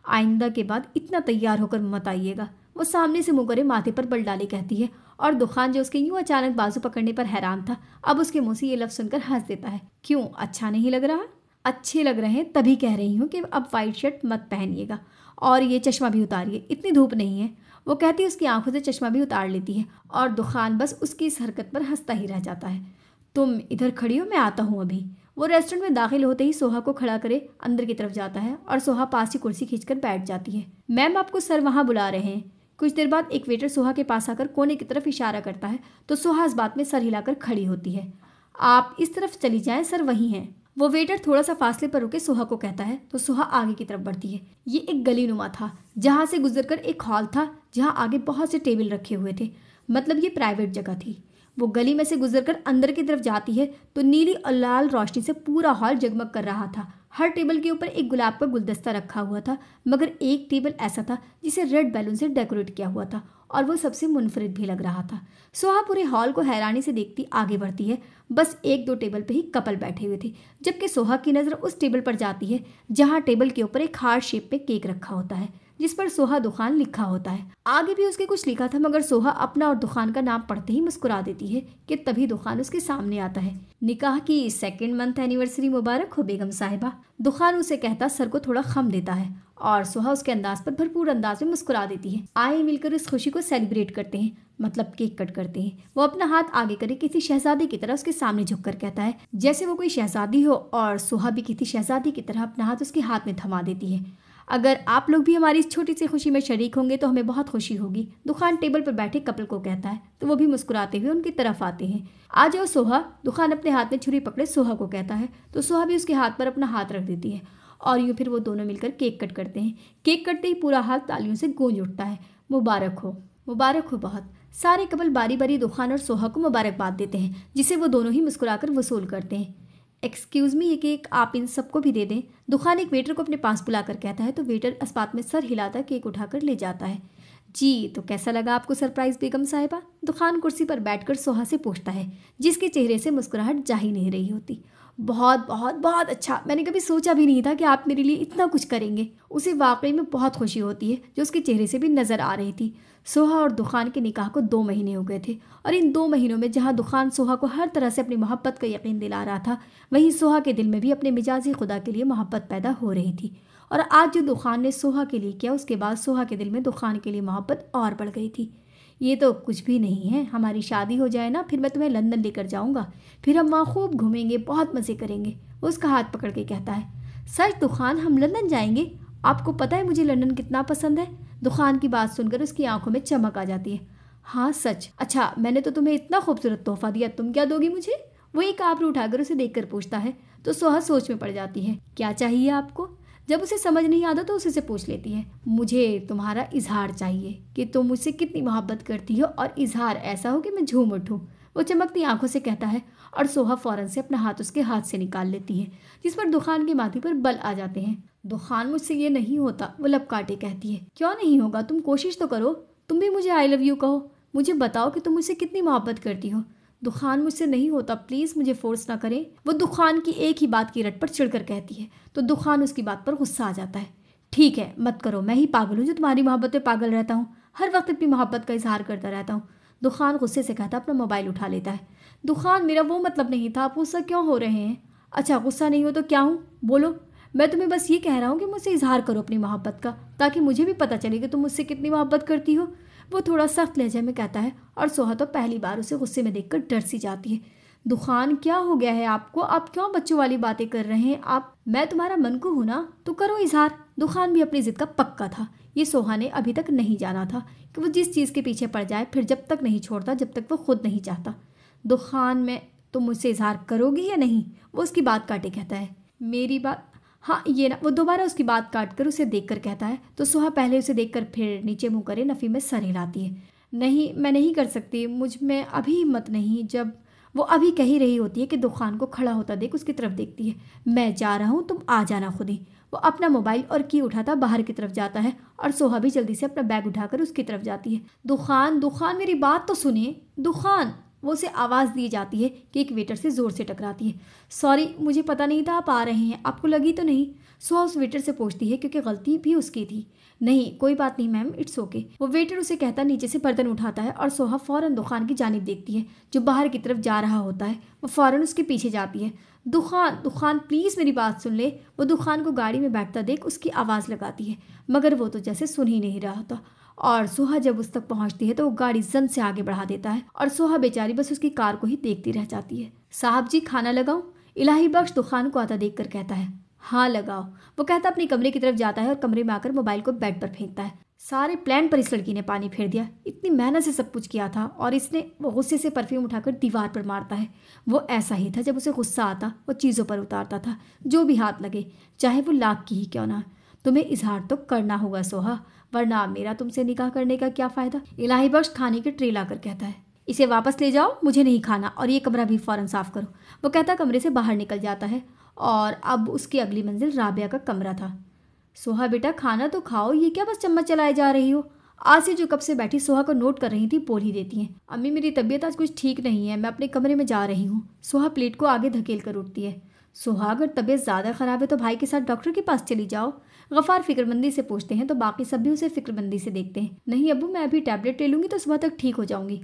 आइंदा के बाद इतना तैयार होकर मत आइएगा, वो सामने से मुंह करे माथे पर बल डाले कहती है। और दुखान जो उसके यूं अचानक बाजू पकड़ने पर हैरान था, अब उसके मुंह से ये लफ्ज़ सुनकर हंस देता है। क्यों, अच्छा नहीं लग रहा? अच्छे लग रहे हैं, तभी कह रही हूँ कि अब वाइट शर्ट मत पहनिएगा और ये चश्मा भी उतारिए, इतनी धूप नहीं है। वो कहती उसकी आंखों से चश्मा भी उतार लेती है और दुखान बस उसकी इस हरकत पर हंसता ही रह जाता है। तुम इधर खड़ी हो, मैं आता हूँ अभी। वो रेस्टोरेंट में दाखिल होते ही सोहा को खड़ा करे अंदर की तरफ जाता है और सोहा पास ही कुर्सी खींचकर बैठ जाती है। मैम आपको सर वहाँ बुला रहे हैं। कुछ देर बाद एक वेटर सोहा के पास आकर कोने की तरफ इशारा करता है तो सोहा इस बात में सर हिलाकर खड़ी होती है। आप इस तरफ चली जाएं, सर वही हैं। वो वेटर थोड़ा सा फासले पर रुके सोहा को कहता है तो सोहा आगे की तरफ बढ़ती है। ये एक गली नुमा था जहाँ से गुजरकर एक हॉल था जहाँ आगे बहुत से टेबल रखे हुए थे, मतलब ये प्राइवेट जगह थी। वो गली में से गुजरकर अंदर की तरफ जाती है तो नीली और लाल रोशनी से पूरा हॉल जगमग कर रहा था। हर टेबल के ऊपर एक गुलाब का गुलदस्ता रखा हुआ था, मगर एक टेबल ऐसा था जिसे रेड बैलून से डेकोरेट किया हुआ था और वो सबसे मुनफरिद भी लग रहा था। सोहा पूरे हॉल को हैरानी से देखती आगे बढ़ती है। बस एक दो टेबल पे ही कपल बैठे हुए थे, जबकि सोहा की नज़र उस टेबल पर जाती है जहाँ टेबल के ऊपर एक हार्ट शेप में केक रखा होता है जिस पर सोहा दुकान लिखा होता है। आगे भी उसके कुछ लिखा था, मगर सोहा अपना और दुकान का नाम पढ़ते ही मुस्कुरा देती है कि तभी दुकान उसके सामने आता है। निकाह की 2nd मंथ एनिवर्सरी मुबारक हो बेगम साहिबा। दुकान उसे कहता सर को थोड़ा खम देता है और सोहा उसके अंदाज पर भरपूर अंदाज में मुस्कुरा देती है। आए मिलकर इस खुशी को सेलिब्रेट करते हैं, मतलब केक कट करते हैं। वो अपना हाथ आगे करे किसी शहजादी की तरह उसके सामने झुककर कहता है जैसे वो कोई शहजादी हो, और सोहा भी किसी शहजादी की तरह अपना हाथ उसके हाथ में थमा देती है। अगर आप लोग भी हमारी इस छोटी सी खुशी में शरीक होंगे तो हमें बहुत खुशी होगी, दुकान टेबल पर बैठे कपल को कहता है तो वो भी मुस्कुराते हुए उनकी तरफ आते हैं। आ जाओ सोहा। दुकान अपने हाथ में छुरी पकड़े सोहा को कहता है तो सोहा भी उसके हाथ पर अपना हाथ रख देती है और यूँ फिर वो दोनों मिलकर केक कट करते हैं। केक कटते ही पूरा हाल तालियों से गूंज उठता है। मुबारक हो, मुबारक हो बहुत। सारे कपल बारी बारी दुकान और सोहा को मुबारकबाद देते हैं, जिसे वो दोनों ही मुस्कुराकर वसूल करते हैं। एक्सक्यूज़ मी, ये केक आप इन सबको भी दे दें। दुकान एक वेटर को अपने पास बुलाकर कहता है तो वेटर इस बात में सर हिलाता केक उठाकर ले जाता है। जी, तो कैसा लगा आपको सरप्राइज बेगम साहिबा? दुकान कुर्सी पर बैठकर सोहा से पूछता है, जिसके चेहरे से मुस्कुराहट जा ही नहीं रही होती। बहुत बहुत बहुत अच्छा, मैंने कभी सोचा भी नहीं था कि आप मेरे लिए इतना कुछ करेंगे। उसे वाकई में बहुत खुशी होती है जो उसके चेहरे से भी नज़र आ रही थी। सोहा और दुकान के निकाह को 2 महीने हो गए थे और इन 2 महीनों में जहाँ दुकान सोहा को हर तरह से अपनी मोहब्बत का यकीन दिला रहा था, वहीं सोहा के दिल में भी अपने मिजाजी खुदा के लिए मोहब्बत पैदा हो रही थी। और आज जो दुकान ने सोहा के लिए किया, उसके बाद सोहा के दिल में दुकान के लिए मोहब्बत और बढ़ गई थी। ये तो कुछ भी नहीं है, हमारी शादी हो जाए ना, फिर मैं तुम्हें लंदन लेकर जाऊंगा, फिर हम वहाँ खूब घूमेंगे, बहुत मज़े करेंगे। वो उसका हाथ पकड़ के कहता है सच दुकान, हम लंदन जाएंगे? आपको पता है मुझे लंदन कितना पसंद है। दुकान की बात सुनकर उसकी आंखों में चमक आ जाती है। हाँ सच? अच्छा, मैंने तो तुम्हें इतना खूबसूरत तोहफा दिया, तुम क्या दोगी मुझे? वो एक आबरू उठाकर उसे देखकर पूछता है तो सोहा सोच में पड़ जाती है। क्या चाहिए आपको? जब उसे समझ नहीं आता तो उसे से पूछ लेती है। मुझे तुम्हारा इजहार चाहिए कि तुम मुझसे कितनी मोहब्बत करती हो, और इजहार ऐसा हो कि मैं झूम उठूं। वो चमकती आंखों से कहता है और सोहा फौरन से अपना हाथ उसके हाथ से निकाल लेती है, जिस पर दुकान के माथे पर बल आ जाते हैं। दुकान, मुझसे ये नहीं होता, वो लब काटे कहती है। क्यों नहीं होगा? तुम कोशिश तो करो, तुम भी मुझे आई लव यू कहो, मुझे बताओ कि तुम मुझसे कितनी मोहब्बत करती हो। दुकान, मुझसे नहीं होता, प्लीज़ मुझे फोर्स ना करें। वो दुकान की एक ही बात की रट पर चिढ़कर कहती है तो दुकान उसकी बात पर गुस्सा आ जाता है। ठीक है, मत करो, मैं ही पागल हूँ जो तुम्हारी मोहब्बत पे पागल रहता हूँ, हर वक्त अपनी मोहब्बत का इजहार करता रहता हूँ। दुकान गुस्से से कहता अपना मोबाइल उठा लेता है। दुकान, मेरा वो मतलब नहीं था, आप गुस्सा क्यों हो रहे हैं? अच्छा, गुस्सा नहीं हो तो क्या हूँ, बोलो। मैं तुम्हें बस ये कह रहा हूँ कि मुझसे इजहार करो अपनी मोहब्बत का, ताकि मुझे भी पता चले कि तुम मुझसे कितनी मोहब्बत करती हो। वो थोड़ा सख्त लहजे में कहता है और सोहा तो पहली बार उसे गुस्से में देखकर डर सी जाती है। दुकान, क्या हो गया है आपको? आप क्यों बच्चों वाली बातें कर रहे हैं? मैं तुम्हारा मनकू हूं ना, तो करो इजहार। दुकान भी अपनी जिद का पक्का था। ये सोहा ने अभी तक नहीं जाना था कि वो जिस चीज़ के पीछे पड़ जाए फिर जब तक नहीं छोड़ता जब तक वो खुद नहीं चाहता। दुकान में तुम मुझसे इजहार करोगी या नहीं? वो उसकी बात काटे कहता है। मेरी बात, हाँ ये ना। वो दोबारा उसकी बात काटकर उसे देखकर कहता है तो सोहा पहले उसे देखकर फिर नीचे मुंह करे नफ़ी में सर हिलाती है। नहीं, मैं नहीं कर सकती, मुझ में अभी हिम्मत नहीं। जब वो अभी कह ही रही होती है कि दुकान को खड़ा होता देख उसकी तरफ देखती है। मैं जा रहा हूँ, तुम आ जाना खुद ही। वो अपना मोबाइल और की उठाता बाहर की तरफ जाता है और सोहा भी जल्दी से अपना बैग उठाकर उसकी तरफ जाती है। दुकान, दुकान, मेरी बात तो सुनिए। दुकान, वो उसे आवाज़ दी जाती है कि एक वेटर से ज़ोर से टकराती है। सॉरी, मुझे पता नहीं था आप आ रहे हैं, आपको लगी तो नहीं? सोहा उस वेटर से पूछती है क्योंकि गलती भी उसकी थी। नहीं, कोई बात नहीं मैम, इट्स ओके। वो वेटर उसे कहता नीचे से बर्तन उठाता है और सोहा फ़ौरन दुकान की जानिब देखती है जो बाहर की तरफ जा रहा होता है। वो फ़ौरन उसके पीछे जाती है। दुकान, दुकान, प्लीज़ मेरी बात सुन ले। वो दुकान को गाड़ी में बैठता देख उसकी आवाज़ लगाती है, मगर वो तो जैसे सुन ही नहीं रहा था। और सोहा जब उस तक पहुंचती है तो वो गाड़ी जन से आगे बढ़ा देता है और सोहा बेचारी बस उसकी कार को ही देखती रह जाती है। साहब जी, खाना लगाऊं? इलाही बख्श दुकान को आता देखकर कहता है। हाँ लगाओ। वो कहता अपने कमरे की तरफ जाता है और कमरे में आकर मोबाइल को बेड पर फेंकता है। सारे प्लान पर इस लड़की ने पानी फेर दिया। इतनी मेहनत से सब कुछ किया था और इसने वो गुस्से से परफ्यूम उठाकर दीवार पर मारता है। वो ऐसा ही था, जब उसे गुस्सा आता वो चीज़ों पर उतारता था, जो भी हाथ लगे, चाहे वो लाख की ही क्यों ना। तुम्हें इजहार तो करना होगा सोहा, वरना मेरा तुमसे निकाह करने का क्या फ़ायदा। इलाही बख्श खाने की ट्रे लाकर कहता है, इसे वापस ले जाओ, मुझे नहीं खाना, और ये कमरा भी फ़ौरन साफ़ करो। वो कहता कमरे से बाहर निकल जाता है और अब उसकी अगली मंजिल राबिया का कमरा था। सोहा बेटा खाना तो खाओ, ये क्या बस चम्मच चलाए जा रही हो। आसिया जो कब से बैठी सोहा को नोट कर रही थी बोल ही देती हैं, अम्मी मेरी तबीयत आज कुछ ठीक नहीं है, मैं अपने कमरे में जा रही हूँ। सोहा प्लेट को आगे धकेल कर उठती है। सोहा अगर तबीयत ज़्यादा ख़राब है तो भाई के साथ डॉक्टर के पास चली जाओ। गफ़ार फिक्रमंदी से पूछते हैं तो बाकी सब भी उसे फिक्रमंदी से देखते हैं। नहीं अब्बू, मैं अभी टैबलेट ले लूँगी तो सुबह तक ठीक हो जाऊँगी।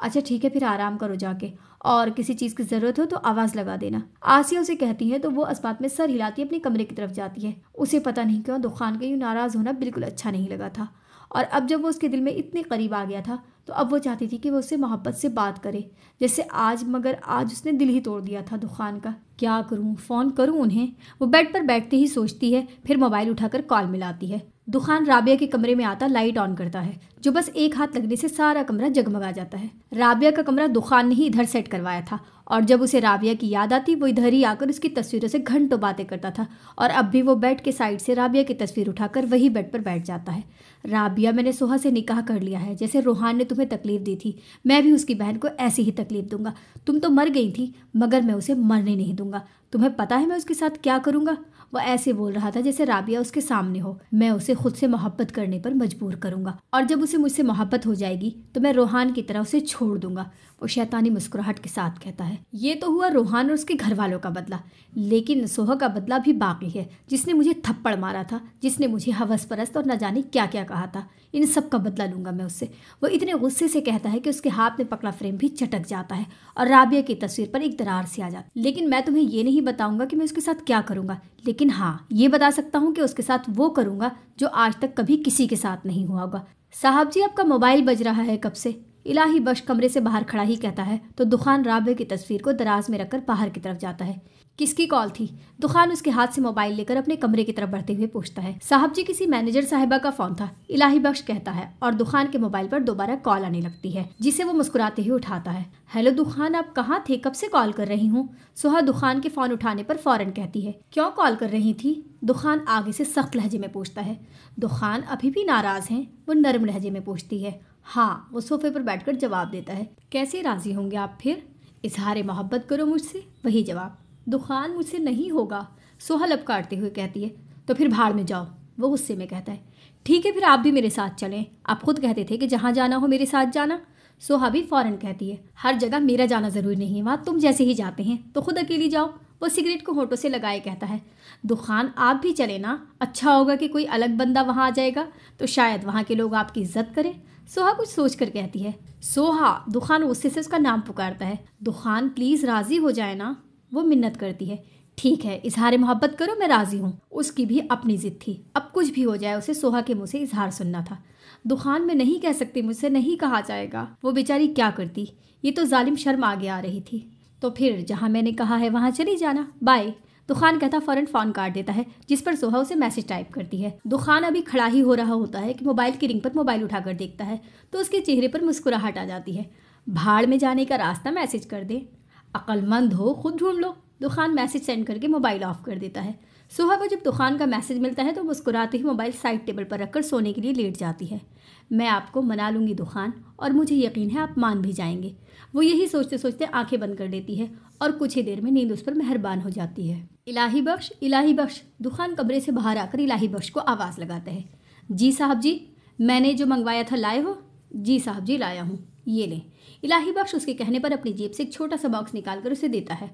अच्छा ठीक है, फिर आराम करो जाके, और किसी चीज़ की ज़रूरत हो तो आवाज़ लगा देना। आसिया उसे कहती है तो वो अस्बात में सर हिलाती अपने कमरे की तरफ जाती है। उसे पता नहीं क्यों दुखान का यूँ नाराज़ होना बिल्कुल अच्छा नहीं लगा था, और अब जब वो उसके दिल में इतने करीब आ गया था तो अब वो चाहती थी कि वो उससे मोहब्बत से बात करे जैसे आज, मगर आज उसने दिल ही तोड़ दिया था दुखान का। क्या करूं, फ़ोन करूं उन्हें? वो बेड पर बैठते ही सोचती है, फिर मोबाइल उठाकर कॉल मिलाती है। दुखान राबिया के कमरे में आता लाइट ऑन करता है, जो बस एक हाथ लगने से सारा कमरा जगमगा जाता है। राबिया का कमरा दुखान ने ही इधर सेट करवाया था, और जब उसे राबिया की याद आती वो इधर ही आकर उसकी तस्वीरों से घंटों बातें करता था, और अब भी वो बेड के साइड से राबिया की तस्वीर उठाकर वही बेड पर बैठ जाता है। राबिया, मैंने सोहा से निकाह कर लिया है, जैसे रोहान ने तुम्हें तकलीफ दी थी मैं भी उसकी बहन को ऐसी ही तकलीफ दूंगा। तुम तो मर गई थी, मगर मैं उसे मरने नहीं दूंगा। तुम्हें पता है मैं उसके साथ क्या करूंगा? वो ऐसे बोल रहा था जैसे राबिया उसके सामने हो। मैं उसे खुद से मोहब्बत करने पर मजबूर करूंगा, और जब उसे मुझसे मोहब्बत हो जाएगी तो मैं रोहान की तरह उसे छोड़ दूंगा। वो शैतानी मुस्कुराहट के साथ कहता है। ये तो हुआ रोहान और उसके घर वालों का बदला, लेकिन सोहा का बदला भी बाकी है, जिसने मुझे थप्पड़ मारा था, जिसने मुझे हवस परस्त और न जाने क्या क्या कहा था। इन सब का बदला लूंगा मैं उससे। वो इतने गुस्से से कहता है कि उसके हाथ में पकड़ा फ्रेम भी चटक जाता है और राबिया की तस्वीर पर एक दरार से आ जाती। लेकिन मैं तुम्हें ये नहीं बताऊंगा कि मैं उसके साथ क्या करूंगा, लेकिन हाँ ये बता सकता हूँ कि उसके साथ वो करूंगा जो आज तक कभी किसी के साथ नहीं हुआ होगा। साहब जी, आपका मोबाइल बज रहा है कब से? इलाही बख्श कमरे से बाहर खड़ा ही कहता है तो दुखान राबिया की तस्वीर को दराज में रखकर बाहर की तरफ जाता है। किसकी कॉल थी? दुखान उसके हाथ से मोबाइल लेकर अपने कमरे की तरफ बढ़ते हुए पूछता है। साहब जी, किसी मैनेजर साहिबा का फोन था, इलाही बख्श कहता है, और दुखान के मोबाइल पर दोबारा कॉल आने लगती है, जिसे वो मुस्कुराते हुए उठाता है। हेलो दुखान, आप कहाँ थे? कब से कॉल कर रही हूँ? सोहा दुखान के फोन उठाने पर फौरन कहती है। क्यों कॉल कर रही थी? दुखान आगे से सख्त लहजे में पूछता है। दुखान अभी भी नाराज हैं? वो नरम लहजे में पूछती है। हाँ, वो सोफे पर बैठकर जवाब देता है। कैसे राजी होंगे आप फिर? इजहार मोहब्बत करो मुझसे। वही जवाब। दुखान, मुझसे नहीं होगा, सोहा लब काटते हुए कहती है। तो फिर भाड़ में जाओ, वो गुस्से में कहता है। ठीक है, फिर आप भी मेरे साथ चलें, आप खुद कहते थे कि जहाँ जाना हो मेरे साथ जाना। सोहा भी फौरन कहती है, हर जगह मेरा जाना जरूरी नहीं है, वहाँ तुम जैसे ही जाते हैं, तो खुद अकेली जाओ। वो सिगरेट को होठों से लगाए कहता है। दुखान, आप भी चले ना, अच्छा होगा कि कोई अलग बंदा वहाँ आ जाएगा तो शायद वहाँ के लोग आपकी इज्जत करें। सोहा कुछ सोच कर कहती है। सोहा, दुखान गुस्से से उसका नाम पुकारता है। दुखान प्लीज राजी हो जाए ना, वो मिन्नत करती है। ठीक है, इजहार मोहब्बत करो, मैं राजी हूँ। उसकी भी अपनी जिद थी, अब कुछ भी हो जाए उसे सोहा के मुंह से इजहार सुनना था। दुखान, में नहीं कह सकती, मुझसे नहीं कहा जाएगा। वो बेचारी क्या करती, ये तो जालिम शर्म आगे आ रही थी। तो फिर जहाँ मैंने कहा है वहाँ चली जाना, बाय। दुखान कहता फौरन फोन काट देता है, जिस पर सोहा उसे मैसेज टाइप करती है। दुखान अभी खड़ा ही हो रहा होता है कि मोबाइल की रिंग पर मोबाइल उठाकर देखता है तो उसके चेहरे पर मुस्कुराहट आ जाती है। भाड़ में जाने का रास्ता मैसेज कर दे, अक्लमंद हो, खुद ढूंढ लो। दुखान मैसेज सेंड करके मोबाइल ऑफ कर देता है। सोहा को जब दुखान का मैसेज मिलता है तो मुस्कुराते ही मोबाइल साइड टेबल पर रखकर सोने के लिए लेट जाती है। मैं आपको मना लूँगी दुखान, और मुझे यकीन है आप मान भी जाएंगे। वो यही सोचते सोचते आंखें बंद कर देती है और कुछ ही देर में नींद उस पर मेहरबान हो जाती है। इलाही बख्श, इलाही बख्श। दुखान कमरे से बाहर आकर इलाही बख्श को आवाज़ लगाता है। जी साहब जी, मैंने जो मंगवाया था लाए हो? जी साहब जी, लाया हूँ, ये लें। इलाही बख्श उसके कहने पर अपनी जेब से एक छोटा सा बॉक्स निकालकर उसे देता है।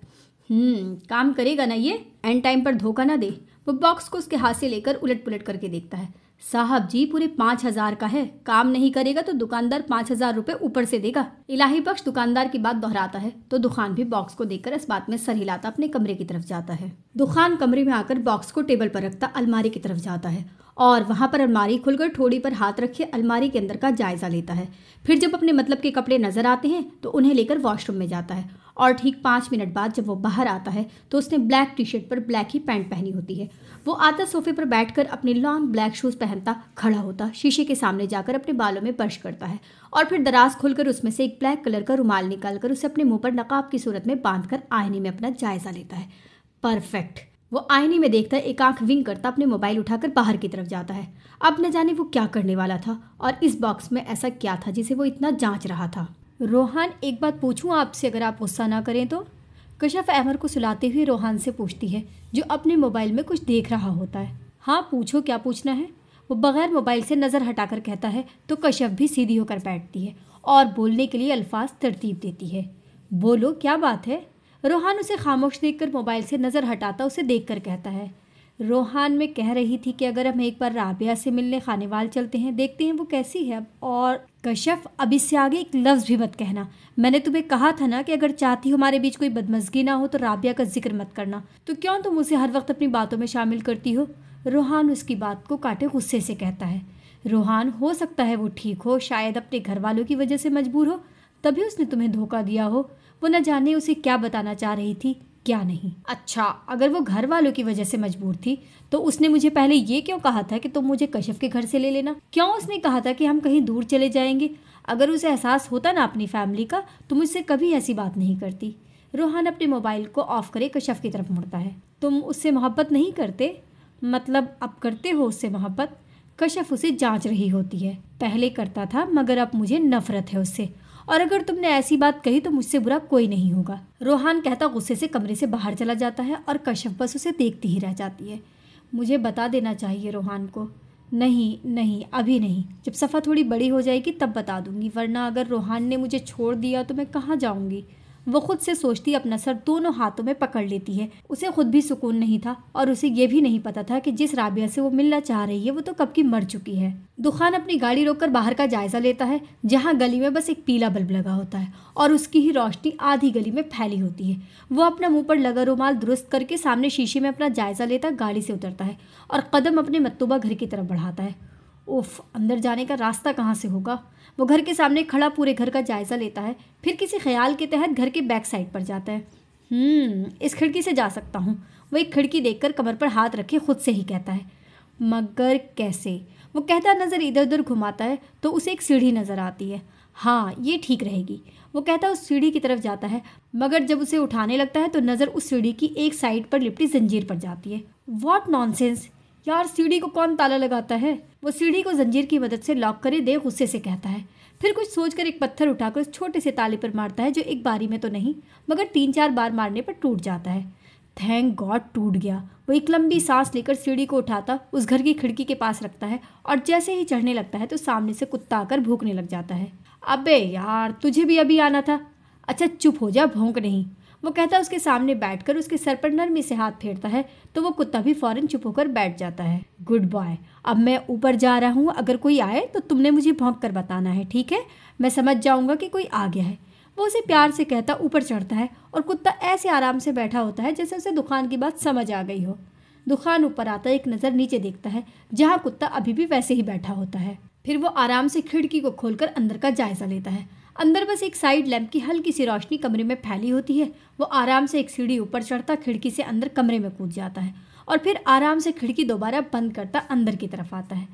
काम करेगा ना ये? एंड टाइम पर धोखा ना दे। वो बॉक्स को उसके हाथ से लेकर उलट पुलट करके देखता है। साहब जी, पूरे 5,000 का है, काम नहीं करेगा तो दुकानदार 5,000 रुपये ऊपर से देगा। इलाही बख्श दुकानदार की बात दोहराता है तो दुखान भी बॉक्स को देखकर इस बात में सर हिलाता अपने कमरे की तरफ जाता है। दुखान कमरे में आकर बॉक्स को टेबल पर रखता अलमारी की तरफ जाता है और वहां पर अलमारी खुलकर ठोड़ी पर हाथ रखे अलमारी के अंदर का जायजा लेता है। फिर जब अपने मतलब के कपड़े नजर आते हैं तो उन्हें लेकर वॉशरूम में जाता है और ठीक 5 मिनट बाद जब वो बाहर आता है तो उसने ब्लैक टी शर्ट पर ब्लैक ही पैंट पहनी होती है। वो आता सोफे पर बैठकर अपने लॉन्ग ब्लैक शूज़ पहनता खड़ा होता, शीशे के सामने जाकर अपने बालों में ब्रश करता है और फिर दराज खोलकर उसमें से एक ब्लैक कलर का रुमाल निकालकर उसे अपने मुंह पर नकाब की सूरत में बांधकर आईने में अपना जायजा लेता है। परफेक्ट। वो आईने में देखता है, एक आंख विंग करता अपने मोबाइल उठाकर बाहर की तरफ जाता है। अब न जाने वो क्या करने वाला था और इस बॉक्स में ऐसा क्या था जिसे वो इतना जांच रहा था। रोहान, एक बात पूछूं आपसे, अगर आप गुस्सा ना करें तो? कशफ अहमर को सुलाते हुए रोहान से पूछती है, जो अपने मोबाइल में कुछ देख रहा होता है। हाँ पूछो, क्या पूछना है? वो बगैर मोबाइल से नज़र हटाकर कहता है तो कशफ भी सीधी होकर बैठती है और बोलने के लिए अल्फाज तरतीब देती है। बोलो, क्या बात है? रोहान उसे खामोश देखकर मोबाइल से नज़र हटाता उसे देखकर कहता है, रोहान, मैं कह रही थी कि अगर हम एक बार राबिया से मिलने खानेवाल चलते हैं, देखते हैं वो कैसी है। और कशफ, अब इससे आगे एक लफ्ज़ भी मत कहना। मैंने तुम्हें कहा था ना कि अगर चाहती हो हमारे बीच कोई बदमज़गी ना हो तो राबिया का जिक्र मत करना। तो क्यों तुम उसे हर वक्त अपनी बातों में शामिल करती हो? रोहान उसकी बात को काटे गुस्से से कहता है। रोहान, हो सकता है वो ठीक हो, शायद अपने घर वालों की वजह से मजबूर हो, तभी उसने तुम्हें धोखा दिया हो। वो न जाने उसे क्या बताना चाह रही थी, क्या नहीं। अच्छा, अगर वो घर वालों की वजह से मजबूर थी तो उसने मुझे पहले ये क्यों कहा था कि तुम मुझे कशफ के घर से ले लेना? क्यों उसने कहा था कि हम कहीं दूर चले जाएंगे? अगर उसे एहसास होता ना अपनी फैमिली का तो मुझसे कभी ऐसी बात नहीं करती। रोहान अपने मोबाइल को ऑफ करे कशफ की तरफ मुड़ता है। तुम उससे मोहब्बत नहीं करते? मतलब अब करते हो उससे मोहब्बत? कशफ उसे जांच रही होती है। पहले करता था, मगर अब मुझे नफरत है उससे, और अगर तुमने ऐसी बात कही तो मुझसे बुरा कोई नहीं होगा। रोहान कहता गुस्से से कमरे से बाहर चला जाता है और कशफ बस उसे देखती ही रह जाती है। मुझे बता देना चाहिए रोहान को। नहीं नहीं, अभी नहीं, जब सफ़ा थोड़ी बड़ी हो जाएगी तब बता दूंगी, वरना अगर रोहान ने मुझे छोड़ दिया तो मैं कहाँ जाऊंगी? वो खुद से सोचती अपना सर दोनों हाथों में पकड़ लेती है। उसे खुद भी सुकून नहीं था और उसे ये भी नहीं पता था कि जिस राबिया से वो मिलना चाह रही है वो तो कब की मर चुकी है। दुखान अपनी गाड़ी रोककर बाहर का जायजा लेता है, जहाँ गली में बस एक पीला बल्ब लगा होता है और उसकी ही रोशनी आधी गली में फैली होती है। वो अपना मुंह पर लगा रुमाल दुरुस्त करके सामने शीशे में अपना जायजा लेता गाड़ी से उतरता है और कदम अपने मतलूबा घर की तरफ बढ़ाता है। उफ, अंदर जाने का रास्ता कहाँ से होगा? वो घर के सामने खड़ा पूरे घर का जायजा लेता है, फिर किसी ख्याल के तहत घर के बैक साइड पर जाता है। इस खिड़की से जा सकता हूँ। वो एक खिड़की देखकर कमर पर हाथ रखे खुद से ही कहता है। मगर कैसे? वो कहता नज़र इधर उधर घुमाता है तो उसे एक सीढ़ी नज़र आती है। हाँ, ये ठीक रहेगी। वो कहता उस सीढ़ी की तरफ जाता है, मगर जब उसे उठाने लगता है तो नज़र उस सीढ़ी की एक साइड पर लिपटी जंजीर पर जाती है। व्हाट नॉनसेंस यार, सीढ़ी को कौन ताला लगाता है? वो सीढ़ी को जंजीर की मदद से लॉक करे दे गुस्से से कहता है। फिर कुछ सोचकर एक पत्थर उठाकर उस छोटे से ताले पर मारता है, जो एक बारी में तो नहीं मगर 3-4 बार मारने पर टूट जाता है। थैंक गॉड, टूट गया। वो एक लंबी सांस लेकर सीढ़ी को उठाता उस घर की खिड़की के पास रखता है और जैसे ही चढ़ने लगता है तो सामने से कुत्ता आकर भौंकने लग जाता है। अबे यार, तुझे भी अभी आना था? अच्छा चुप हो जा, भौंक नहीं। वो कहता उसके सामने बैठकर उसके सर पर नरमी से हाथ फेरता है तो वो कुत्ता भी फौरन चुप होकर बैठ जाता है। गुड बॉय, अब मैं ऊपर जा रहा हूँ, अगर कोई आए तो तुमने मुझे भौंक कर बताना है, ठीक है? मैं समझ जाऊँगा कि कोई आ गया है। वो उसे प्यार से कहता ऊपर चढ़ता है और कुत्ता ऐसे आराम से बैठा होता है जैसे उसे दुकान की बात समझ आ गई हो। दुकान ऊपर आता एक नज़र नीचे देखता है, जहाँ कुत्ता अभी भी वैसे ही बैठा होता है। फिर वो आराम से खिड़की को खोलकर अंदर का जायजा लेता है। अंदर बस एक साइड लैंप की हल्की सी रोशनी कमरे में फैली होती है। वो आराम से एक सीढ़ी ऊपर चढ़ता खिड़की से अंदर कमरे में कूद जाता है और फिर आराम से खिड़की दोबारा बंद करता अंदर की तरफ आता है।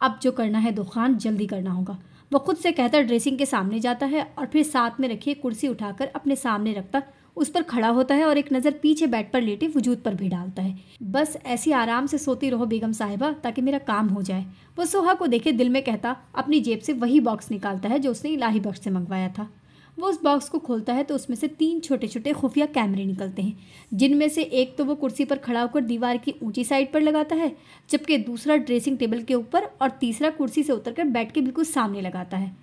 अब जो करना है दुखान, जल्दी करना होगा। वो खुद से कहता ड्रेसिंग के सामने जाता है और फिर साथ में रखी एक कुर्सी उठाकर अपने सामने रखता उस पर खड़ा होता है और एक नज़र पीछे बेड पर लेटे वजूद पर भी डालता है। बस ऐसी आराम से सोती रहो बेगम साहिबा, ताकि मेरा काम हो जाए। वो सोहा को देखे दिल में कहता अपनी जेब से वही बॉक्स निकालता है जो उसने इलाही बख्श से मंगवाया था। वो उस बॉक्स को खोलता है तो उसमें से 3 छोटे छोटे खुफिया कैमरे निकलते हैं, जिनमें से एक तो वो कुर्सी पर खड़ा होकर दीवार की ऊंची साइड पर लगाता है, जबकि दूसरा ड्रेसिंग टेबल के ऊपर और तीसरा कुर्सी से उतरकर बेड के बिल्कुल सामने लगाता है।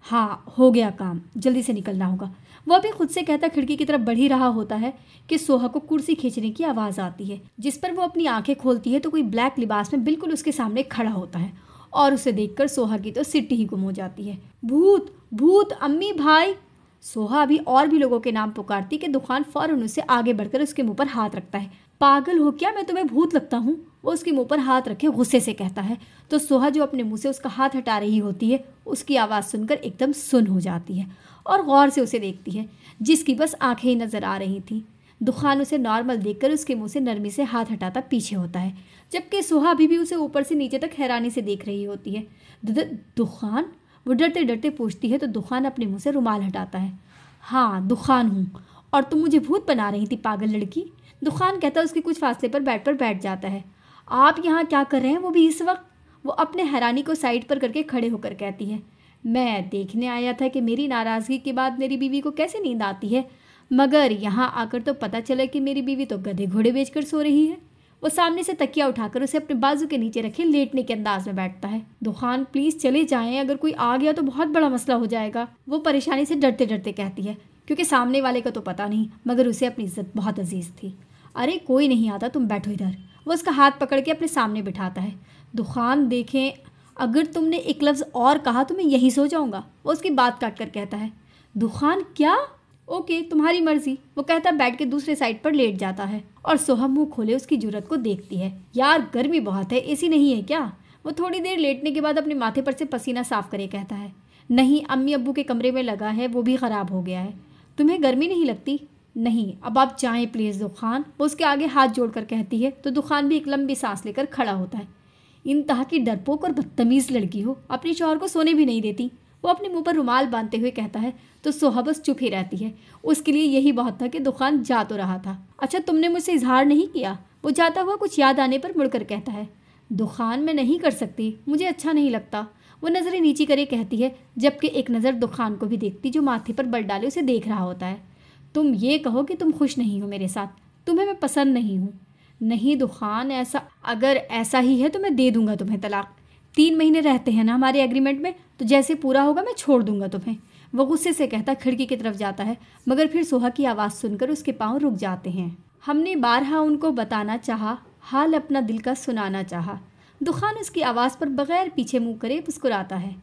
हाँ, हो गया काम, जल्दी से निकलना होगा। वो अभी खुद से कहता खिड़की की तरफ बढ़ ही रहा होता है कि सोहा को कुर्सी खींचने की आवाज़ आती है, जिस पर वो अपनी आंखें खोलती है तो कोई ब्लैक लिबास में बिल्कुल उसके सामने खड़ा होता है और उसे देखकर सोहा की तो सिट्टी ही गुम हो जाती है। भूत भूत, अम्मी भाई। सोहा अभी और भी लोगों के नाम पुकारती कि दुकान फौरन उससे आगे बढ़कर उसके मुंह पर हाथ रखता है। पागल हो क्या, मैं तुम्हें भूत लगता हूँ? वो उसके मुंह पर हाथ रखे गुस्से से कहता है। तो सोहा जो अपने मुंह से उसका हाथ हटा रही होती है, उसकी आवाज़ सुनकर एकदम सुन हो जाती है और गौर से उसे देखती है, जिसकी बस आंखें ही नज़र आ रही थी। दुखान उसे नॉर्मल देखकर उसके मुंह से नरमी से हाथ हटाता पीछे होता है, जबकि सोहा अभी भी उसे ऊपर से नीचे तक हैरानी से देख रही होती है। दुखान? वो डरते डरते पूछती है तो दुखान अपने मुंह से रुमाल हटाता है। हाँ, दुखान हूँ, और तुम मुझे भूत बना रही थी पागल लड़की। दुखान कहता उसके कुछ फासले पर बैठ जाता है। आप यहाँ क्या कर रहे हैं, वो भी इस वक्त? वो अपने हैरानी को साइड पर करके खड़े होकर कहती है, मैं देखने आया था कि मेरी नाराज़गी के बाद मेरी बीवी को कैसे नींद आती है, मगर यहाँ आकर तो पता चला कि मेरी बीवी तो गधे घोड़े बेचकर सो रही है। वो सामने से तकिया उठाकर उसे अपने बाजू के नीचे रखे लेटने के अंदाज में बैठता है। दुखान प्लीज़ चले जाएं, अगर कोई आ गया तो बहुत बड़ा मसला हो जाएगा, वो परेशानी से डरते डरते कहती है, क्योंकि सामने वाले का तो पता नहीं, मगर उसे अपनी इज्जत बहुत अजीज़ थी। अरे कोई नहीं आता, तुम बैठो इधर। वो उसका हाथ पकड़ के अपने सामने बिठाता है। दुखान देखें, अगर तुमने एक लफ्ज़ और कहा तो मैं यहीं सो जाऊँगा, वो उसकी बात काट कर कहता है। दुखान क्या? ओके, तुम्हारी मर्जी, वो कहता बैठ के दूसरे साइड पर लेट जाता है और सोहा मुंह खोले उसकी जुर्रत को देखती है। यार गर्मी बहुत है, एसी नहीं है क्या? वो थोड़ी देर लेटने के बाद अपने माथे पर से पसीना साफ करे कहता है, नहीं, अम्मी अब्बू के कमरे में लगा है, वो भी ख़राब हो गया है। तुम्हें गर्मी नहीं लगती? नहीं, अब आप जाएं प्लीज़ दुखान, वो उसके आगे हाथ जोड़कर कहती है। तो दुखान भी एक लंबी सांस लेकर खड़ा होता है। इंतहा की डरपोक और बदतमीज़ लड़की हो, अपने शौहर को सोने भी नहीं देती, वो अपने मुंह पर रुमाल बांधते हुए कहता है। तो सोहा बस चुप ही रहती है। उसके लिए यही बहुत था कि दुखान जा तो रहा था। अच्छा, तुमने मुझसे इजहार नहीं किया? वो जाता हुआ कुछ याद आने पर मुड़कर कहता है। दुखान मैं नहीं कर सकती, मुझे अच्छा नहीं लगता, वो नज़रें नीची करे कहती है, जबकि एक नज़र दुखान को भी देखती जो माथे पर बल डाले उसे देख रहा होता है। तुम ये कहो कि तुम खुश नहीं हो मेरे साथ, तुम्हें मैं पसंद नहीं हूँ। नहीं दुखान, अगर ऐसा ही है तो मैं दे दूंगा तुम्हें तलाक। 3 महीने रहते हैं ना हमारे एग्रीमेंट में, तो जैसे पूरा होगा मैं छोड़ दूंगा तुम्हें, वो गुस्से से कहता खिड़की की तरफ जाता है, मगर फिर सोहा की आवाज़ सुनकर उसके पाँव रुक जाते हैं। हमने बारहा उनको बताना चाहा, हाल अपना दिल का सुनाना चाहा। दुखान उसकी आवाज़ पर बगैर पीछे मुँह करे मुस्कुराता है।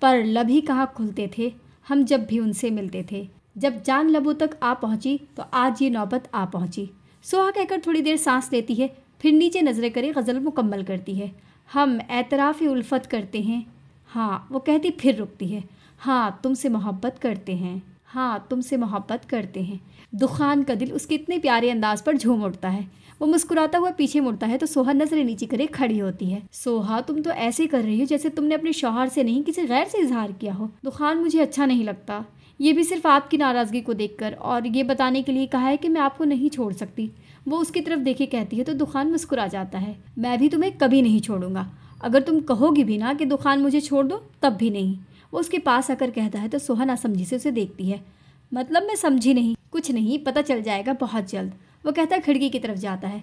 पर लब ही कहाँ खुलते थे हम जब भी उनसे मिलते थे, जब जान लबों तक आ पहुँची तो आज ये नौबत आ पहुँची। सोहा कहकर थोड़ी देर सांस लेती है, फिर नीचे नज़रें करे गज़ल मुकम्मल करती है। हम एतराफ़ उल्फत करते हैं, हाँ, वो कहती फिर रुकती है। हाँ, तुमसे मोहब्बत करते हैं, हाँ, तुमसे मोहब्बत करते हैं। दुखान का दिल उसके इतने प्यारे अंदाज पर झूम उठता है। वो मुस्कुराता हुआ पीछे मुड़ता है तो सोहा नजरें नीचे करे खड़ी होती है। सोहा, तुम तो ऐसे कर रही हो जैसे तुमने अपने शौहर से नहीं किसी गैर से इजहार किया हो। दुखान, मुझे अच्छा नहीं लगता, ये भी सिर्फ आपकी नाराज़गी को देखकर, और ये बताने के लिए कहा है कि मैं आपको नहीं छोड़ सकती। वो उसकी तरफ देखे कहती है तो दुखान मुस्कुरा जाता है। मैं भी तुम्हें कभी नहीं छोड़ूंगा, अगर तुम कहोगी भी ना कि दुखान मुझे छोड़ दो तब भी नहीं, वो उसके पास आकर कहता है। तो सोहा नासमझी से उसे देखती है। मतलब मैं समझी नहीं। कुछ नहीं, पता चल जाएगा बहुत जल्द, वो कहता है खिड़की की तरफ जाता है।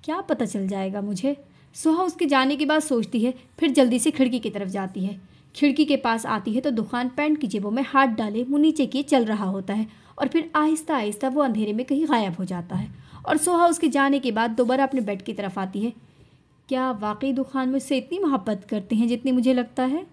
क्या पता चल जाएगा मुझे? सोहा उसके जाने के बाद सोचती है, फिर जल्दी से खिड़की की तरफ जाती है। खिड़की के पास आती है तो दुखान पैंट की जेबों में हाथ डाले मुँह नीचे किए चल रहा होता है और फिर आहिस्ता आहिस्ता वो अंधेरे में कहीं गायब हो जाता है। और सोहा उसके जाने के बाद दोबारा अपने बेड की तरफ आती है। क्या वाकई दुखान मुझसे इतनी मोहब्बत करते हैं जितनी मुझे लगता है?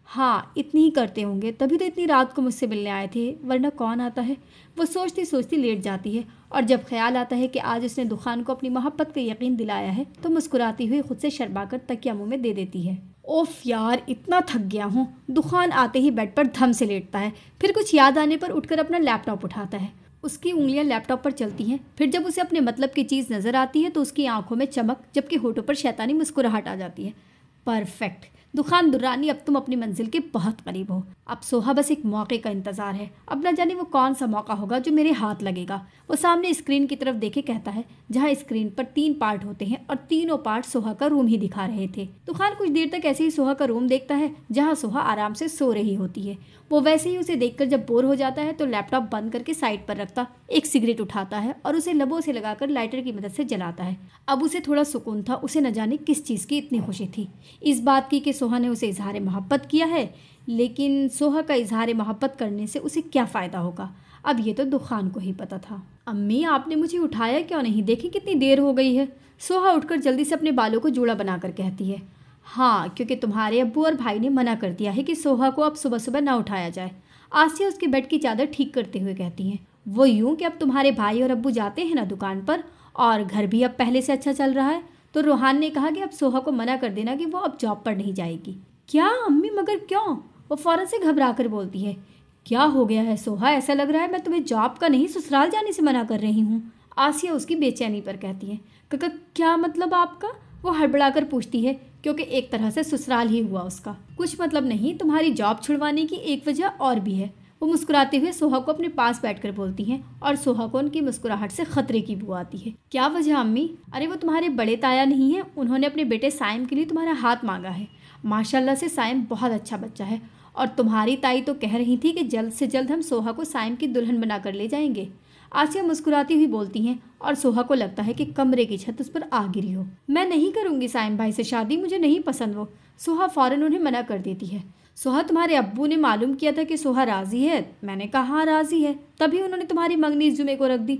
हाँ, इतनी ही करते होंगे, तभी तो इतनी रात को मुझसे मिलने आए थे, वरना कौन आता है। वो सोचती सोचती लेट जाती है और जब ख्याल आता है कि आज उसने दुखान को अपनी मोहब्बत का यकीन दिलाया है तो मुस्कुराती हुई खुद से शर्माकर तकिया मुंह में दे देती है। ओफ यार, इतना थक गया हूँ। दुखान आते ही बेड पर धम से लेटता है, फिर कुछ याद आने पर उठकर अपना लैपटॉप उठाता है। उसकी उंगलियां लैपटॉप पर चलती हैं, फिर जब उसे अपने मतलब की चीज़ नज़र आती है तो उसकी आंखों में चमक, जबकि होठों पर शैतानी मुस्कुराहट आ जाती है। परफेक्ट दुखान दुर्रानी, अब तुम अपनी मंजिल के बहुत करीब हो। अब सोहा बस एक मौके का इंतज़ार है, अब न जाने वो कौन सा मौका होगा जो मेरे हाथ लगेगा। वो सामने स्क्रीन की तरफ देखे कहता है, जहाँ स्क्रीन पर 3 पार्ट होते हैं और तीनों पार्ट सोहा का रूम ही दिखा रहे थे। दुखान कुछ देर तक ऐसे ही सोहा का रूम देखता है जहाँ सोहा आराम से सो रही होती है। वो वैसे ही उसे देखकर जब बोर हो जाता है तो लैपटॉप बंद करके साइड पर रखता एक सिगरेट उठाता है और उसे लबों से लगाकर लाइटर की मदद से जलाता है। अब उसे थोड़ा सुकून था, उसे न जाने किस चीज़ की इतनी खुशी थी, इस बात की कि सोहा ने उसे इजहार मोहब्बत किया है। लेकिन सोहा का इजहार मोहब्बत करने से उसे क्या फ़ायदा होगा, अब ये तो दुखान को ही पता था। अम्मी, आपने मुझे उठाया क्यों नहीं? देखी कितनी देर हो गई है। सोहा उठकर जल्दी से अपने बालों को जूड़ा बनाकर कहती है। हाँ, क्योंकि तुम्हारे अब्बू और भाई ने मना कर दिया है कि सोहा को अब सुबह सुबह ना उठाया जाए। आसिया उसके बेड की चादर ठीक करते हुए कहती हैं। वो यूँ कि अब तुम्हारे भाई और अब्बू जाते हैं ना दुकान पर और घर भी अब पहले से अच्छा चल रहा है, तो रोहान ने कहा कि अब सोहा को मना कर देना कि वो अब जॉब पर नहीं जाएगी। क्या अम्मी, मगर क्यों? वो फ़ौरन से घबरा कर बोलती है। क्या हो गया है सोहा? ऐसा लग रहा है मैं तुम्हें जॉब का नहीं ससुराल जाने से मना कर रही हूँ। आसिया उसकी बेचैनी पर कहती है। काका, क्या मतलब आपका? वो हड़बड़ा कर पूछती है, क्योंकि एक तरह से ससुराल ही हुआ उसका। कुछ मतलब नहीं, तुम्हारी जॉब छुड़वाने की एक वजह और भी है। वो मुस्कुराते हुए सोहा को अपने पास बैठकर बोलती हैं और सोहा को उनकी मुस्कुराहट से खतरे की बू आती है। क्या वजह अम्मी? अरे वो तुम्हारे बड़े ताया नहीं है, उन्होंने अपने बेटे साइम के लिए तुम्हारा हाथ मांगा है। माशाल्लाह से साइम बहुत अच्छा बच्चा है, और तुम्हारी ताई तो कह रही थी कि जल्द से जल्द हम सोहा को साइम की दुल्हन बनाकर ले जाएंगे। आसिया मुस्कुराती हुई बोलती हैं और सोहा को लगता है कि कमरे की छत उस पर आ गिरी हो। मैं नहीं करूंगी साइम भाई से शादी, मुझे नहीं पसंद वो। सोहा फौरन उन्हें मना कर देती है। सोहा, तुम्हारे अब्बू ने मालूम किया था कि सोहा राजी है। मैंने कहा हाँ राजी है, तभी उन्होंने तुम्हारी मंगनी इस जुमे को रख दी।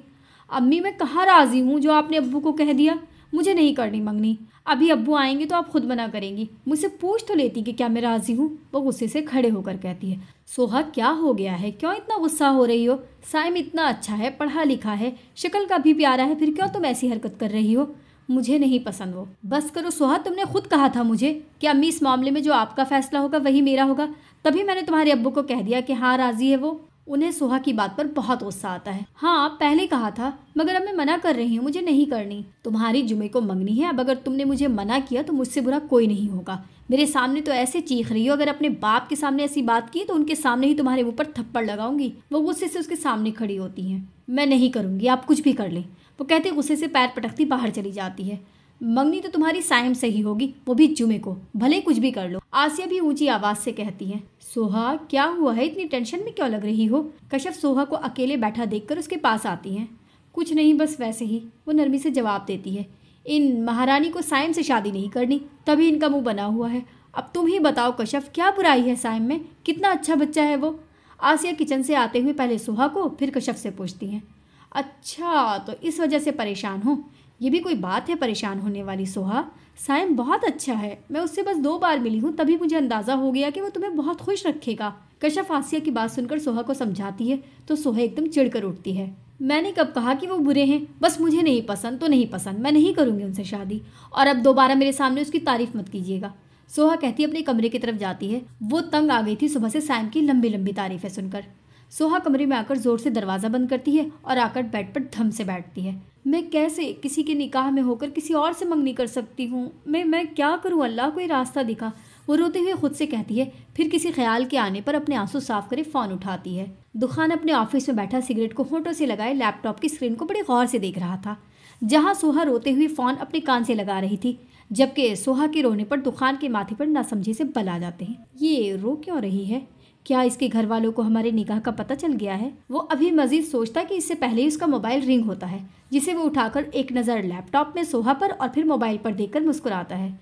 अम्मी, मैं कहाँ राजी हूँ जो आपने अब्बू को कह दिया? मुझे नहीं करनी मंगनी। अभी अब्बू आएंगे तो आप खुद मना करेंगी। मुझसे पूछ तो लेती कि क्या मैं राजी हूँ। वो गुस्से से खड़े होकर कहती है। सोहा, क्या हो गया है? क्यों इतना गुस्सा हो रही हो? साइम इतना अच्छा है, पढ़ा लिखा है, शक्ल का भी प्यारा है, फिर क्यों तुम ऐसी हरकत कर रही हो? मुझे नहीं पसंद वो। बस करो सोहा, तुमने खुद कहा था मुझे कि अम्मी इस मामले में जो आपका फैसला होगा वही मेरा होगा। तभी मैंने तुम्हारे अब्बू को कह दिया कि हाँ राजी है वो। उन्हें सोहा की बात पर बहुत गुस्सा आता है। हाँ पहले कहा था, मगर अब मैं मना कर रही हूँ, मुझे नहीं करनी। तुम्हारी जुमे को मंगनी है, अब अगर तुमने मुझे मना किया तो मुझसे बुरा कोई नहीं होगा। मेरे सामने तो ऐसे चीख रही हो, अगर अपने बाप के सामने ऐसी बात की तो उनके सामने ही तुम्हारे मुंह पर थप्पड़ लगाऊंगी। वो गुस्से से उसके सामने खड़ी होती हैं। मैं नहीं करूंगी, आप कुछ भी कर लें। वो कहते गुस्से से पैर पटकती बाहर चली जाती है। मंगनी तो तुम्हारी साइम से ही होगी, वो भी जुमे को, भले कुछ भी कर लो। आसिया भी ऊंची आवाज से कहती है। सोहा, क्या हुआ है? इतनी टेंशन में क्यों लग रही हो? कश्यप सोहा को अकेले बैठा देखकर उसके पास आती हैं। कुछ नहीं, बस वैसे ही, वो नरमी से जवाब देती है। इन महारानी को साइम से शादी नहीं करनी, तभी इनका मुंह बना हुआ है। अब तुम ही बताओ कश्यप, क्या बुराई है साइम में? कितना अच्छा बच्चा है वो। आसिया किचन से आते हुए पहले सोहा को फिर कश्यप से पूछती हैं। अच्छा, तो इस वजह से परेशान हो? ये भी कोई बात है परेशान होने वाली सोहा? साइम बहुत अच्छा है, मैं उससे बस 2 बार मिली हूँ, तभी मुझे अंदाजा हो गया कि वो तुम्हें बहुत खुश रखेगा। कश्यप आसिया की बात सुनकर सोहा को समझाती है तो सोहा एकदम चिढ़कर उठती है। मैंने कब कहा कि वो बुरे हैं? बस मुझे नहीं पसंद तो नहीं पसंद, मैं नहीं करूँगी उनसे शादी, और अब दोबारा मेरे सामने उसकी तारीफ मत कीजिएगा। सोहा कहती अपने कमरे की तरफ जाती है। वो तंग आ गई थी सुबह से साइम की लंबी लंबी तारीफें सुनकर। सोहा कमरे में आकर जोर से दरवाज़ा बंद करती है और आकर बेड पर धम से बैठती है। मैं कैसे किसी के निकाह में होकर किसी और से मंगनी कर सकती हूँ? मैं क्या करूँ? अल्लाह कोई रास्ता दिखा। वो रोते हुए खुद से कहती है। फिर किसी ख्याल के आने पर अपने आंसू साफ करे फ़ोन उठाती है। दुखान अपने ऑफिस में बैठा सिगरेट को होंठों से लगाए लैपटॉप की स्क्रीन को बड़े गौर से देख रहा था, जहाँ सोहा रोते हुए फ़ोन अपने कान से लगा रही थी, जबकि सोहा के रोने पर दुखान के माथे पर नासमझी से बल आ जाते हैं। ये रो क्यों रही है? क्या इसके घर वालों को हमारे निकाह का पता चल गया है? वो अभी मजीद सोचता कि इससे पहले ही उसका मोबाइल रिंग होता है, जिसे वो उठाकर एक नज़र लैपटॉप में सोहा पर और फिर मोबाइल पर देखकर मुस्कुराता है।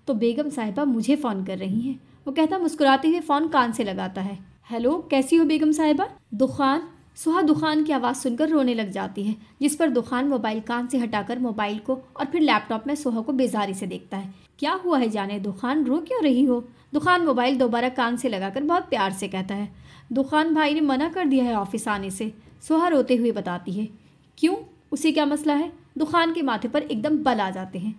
तो बेगम साहिबा मुझे फ़ोन कर रही हैं, वो कहता मुस्कुराते हुए फ़ोन कान से लगाता है। हेलो, कैसी हो बेगम साहिबा? दुखान। सोहा दुखान की आवाज़ सुनकर रोने लग जाती है, जिस पर दुखान मोबाइल कान से हटाकर मोबाइल को और फिर लैपटॉप में सोहा को बेजारी से देखता है। क्या हुआ है जाने दुखान, रो क्यों रही हो? दुखान मोबाइल दोबारा कान से लगाकर बहुत प्यार से कहता है। दुखान भाई ने मना कर दिया है ऑफिस आने से, सोहा रोते हुए बताती है। क्यों, उसे क्या मसला है? दुखान के माथे पर एकदम बल आ जाते हैं।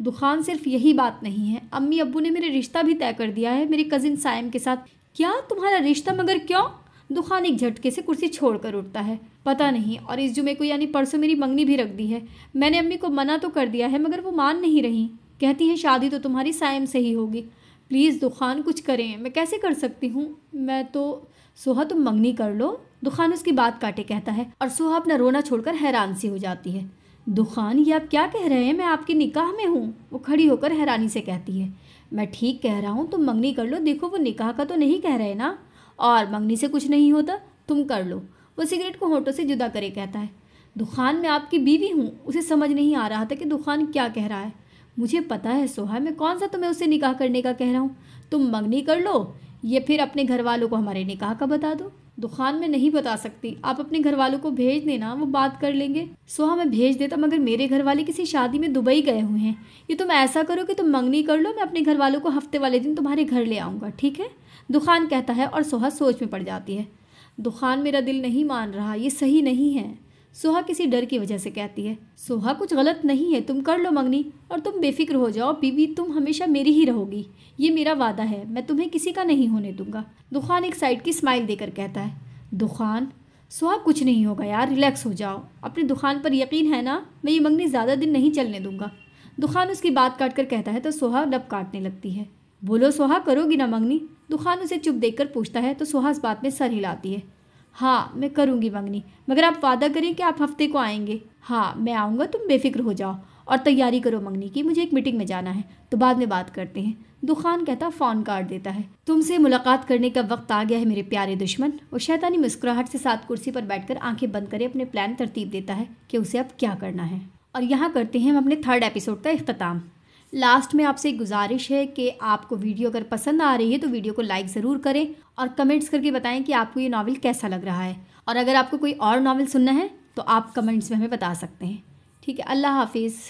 दुखान, सिर्फ यही बात नहीं है, अम्मी अब्बू ने मेरे रिश्ता भी तय कर दिया है मेरे कजिन साइम के साथ। क्या तुम्हारा रिश्ता? मगर क्यों? दुखान एक झटके से कुर्सी छोड़कर उठता है। पता नहीं, और इस जुमे को यानी परसों मेरी मंगनी भी रख दी है। मैंने अम्मी को मना तो कर दिया है, मगर वो मान नहीं रही, कहती हैं शादी तो तुम्हारी साइम से ही होगी। प्लीज़ दुखान कुछ करें, मैं कैसे कर सकती हूँ? मैं तो। सोहा तुम मंगनी कर लो, दुखान उसकी बात काटे कहता है, और सोहा अपना रोना छोड़कर हैरान सी हो जाती है। दुखान, ये आप क्या कह रहे हैं? मैं आपके निकाह में हूँ। वो खड़ी होकर हैरानी से कहती है। मैं ठीक कह रहा हूँ, तुम मंगनी कर लो। देखो वो निकाह का तो नहीं कह रहे ना, और मंगनी से कुछ नहीं होता, तुम कर लो। वो सिगरेट को होंठों से जुदा करे कहता है। दुखान, मैं आपकी बीवी हूँ। उसे समझ नहीं आ रहा था कि दुखान क्या कह रहा है। मुझे पता है सोहा, मैं कौन सा तुम्हें उससे निकाह करने का कह रहा हूँ। तुम मंगनी कर लो, ये फिर अपने घर वालों को हमारे निकाह का बता दो। दुखान, में नहीं बता सकती, आप अपने घर वालों को भेज देना, वो बात कर लेंगे। सोहा, मैं भेज देता, मगर मेरे घर वाले किसी शादी में दुबई गए हुए हैं। ये तुम ऐसा करो कि तुम मंगनी कर लो, मैं अपने घर वालों को हफ्ते वाले दिन तुम्हारे घर ले आऊँगा, ठीक है? दुखान कहता है, और सोहा सोच में पड़ जाती है। दुखान, मेरा दिल नहीं मान रहा, ये सही नहीं है। सोहा किसी डर की वजह से कहती है, सोहा कुछ गलत नहीं है, तुम कर लो मंगनी और तुम बेफिक्र हो जाओ बीबी, तुम हमेशा मेरी ही रहोगी, ये मेरा वादा है, मैं तुम्हें किसी का नहीं होने दूंगा। दुखान एक साइड की स्माइल देकर कहता है, दुखान सोहा कुछ नहीं होगा यार, रिलैक्स हो जाओ, अपनी दुकान पर यकीन है ना, मैं ये मंगनी ज़्यादा दिन नहीं चलने दूंगा। दुखान उसकी बात काट कर कहता है तो सोहा लब काटने लगती है। बोलो सोहा, करोगी ना मंगनी? दुखान उसे चुप देखकर पूछता है तो सोहा इस बात में सर हिलाती है। हाँ मैं करूँगी मंगनी, मगर आप वादा करें कि आप हफ्ते को आएंगे। हाँ मैं आऊँगा, तुम बेफिक्र हो जाओ और तैयारी करो मंगनी की, मुझे एक मीटिंग में जाना है, तो बाद में बात करते हैं। दुखान कहता फ़ोन काट देता है। तुमसे मुलाकात करने का वक्त आ गया है मेरे प्यारे दुश्मन। और शैतानी मुस्कुराहट से साथ कुर्सी पर बैठकर आंखें बंद करे अपने प्लान तरतीब देता है कि उसे अब क्या करना है। और यहाँ करते हैं हम अपने 3rd एपिसोड का इख्तिताम। लास्ट में आपसे एक गुजारिश है कि आपको वीडियो अगर पसंद आ रही है तो वीडियो को लाइक ज़रूर करें और कमेंट्स करके बताएं कि आपको ये नावल कैसा लग रहा है। और अगर आपको कोई और नावल सुनना है तो आप कमेंट्स में हमें बता सकते हैं। ठीक है, अल्लाह हाफिज़।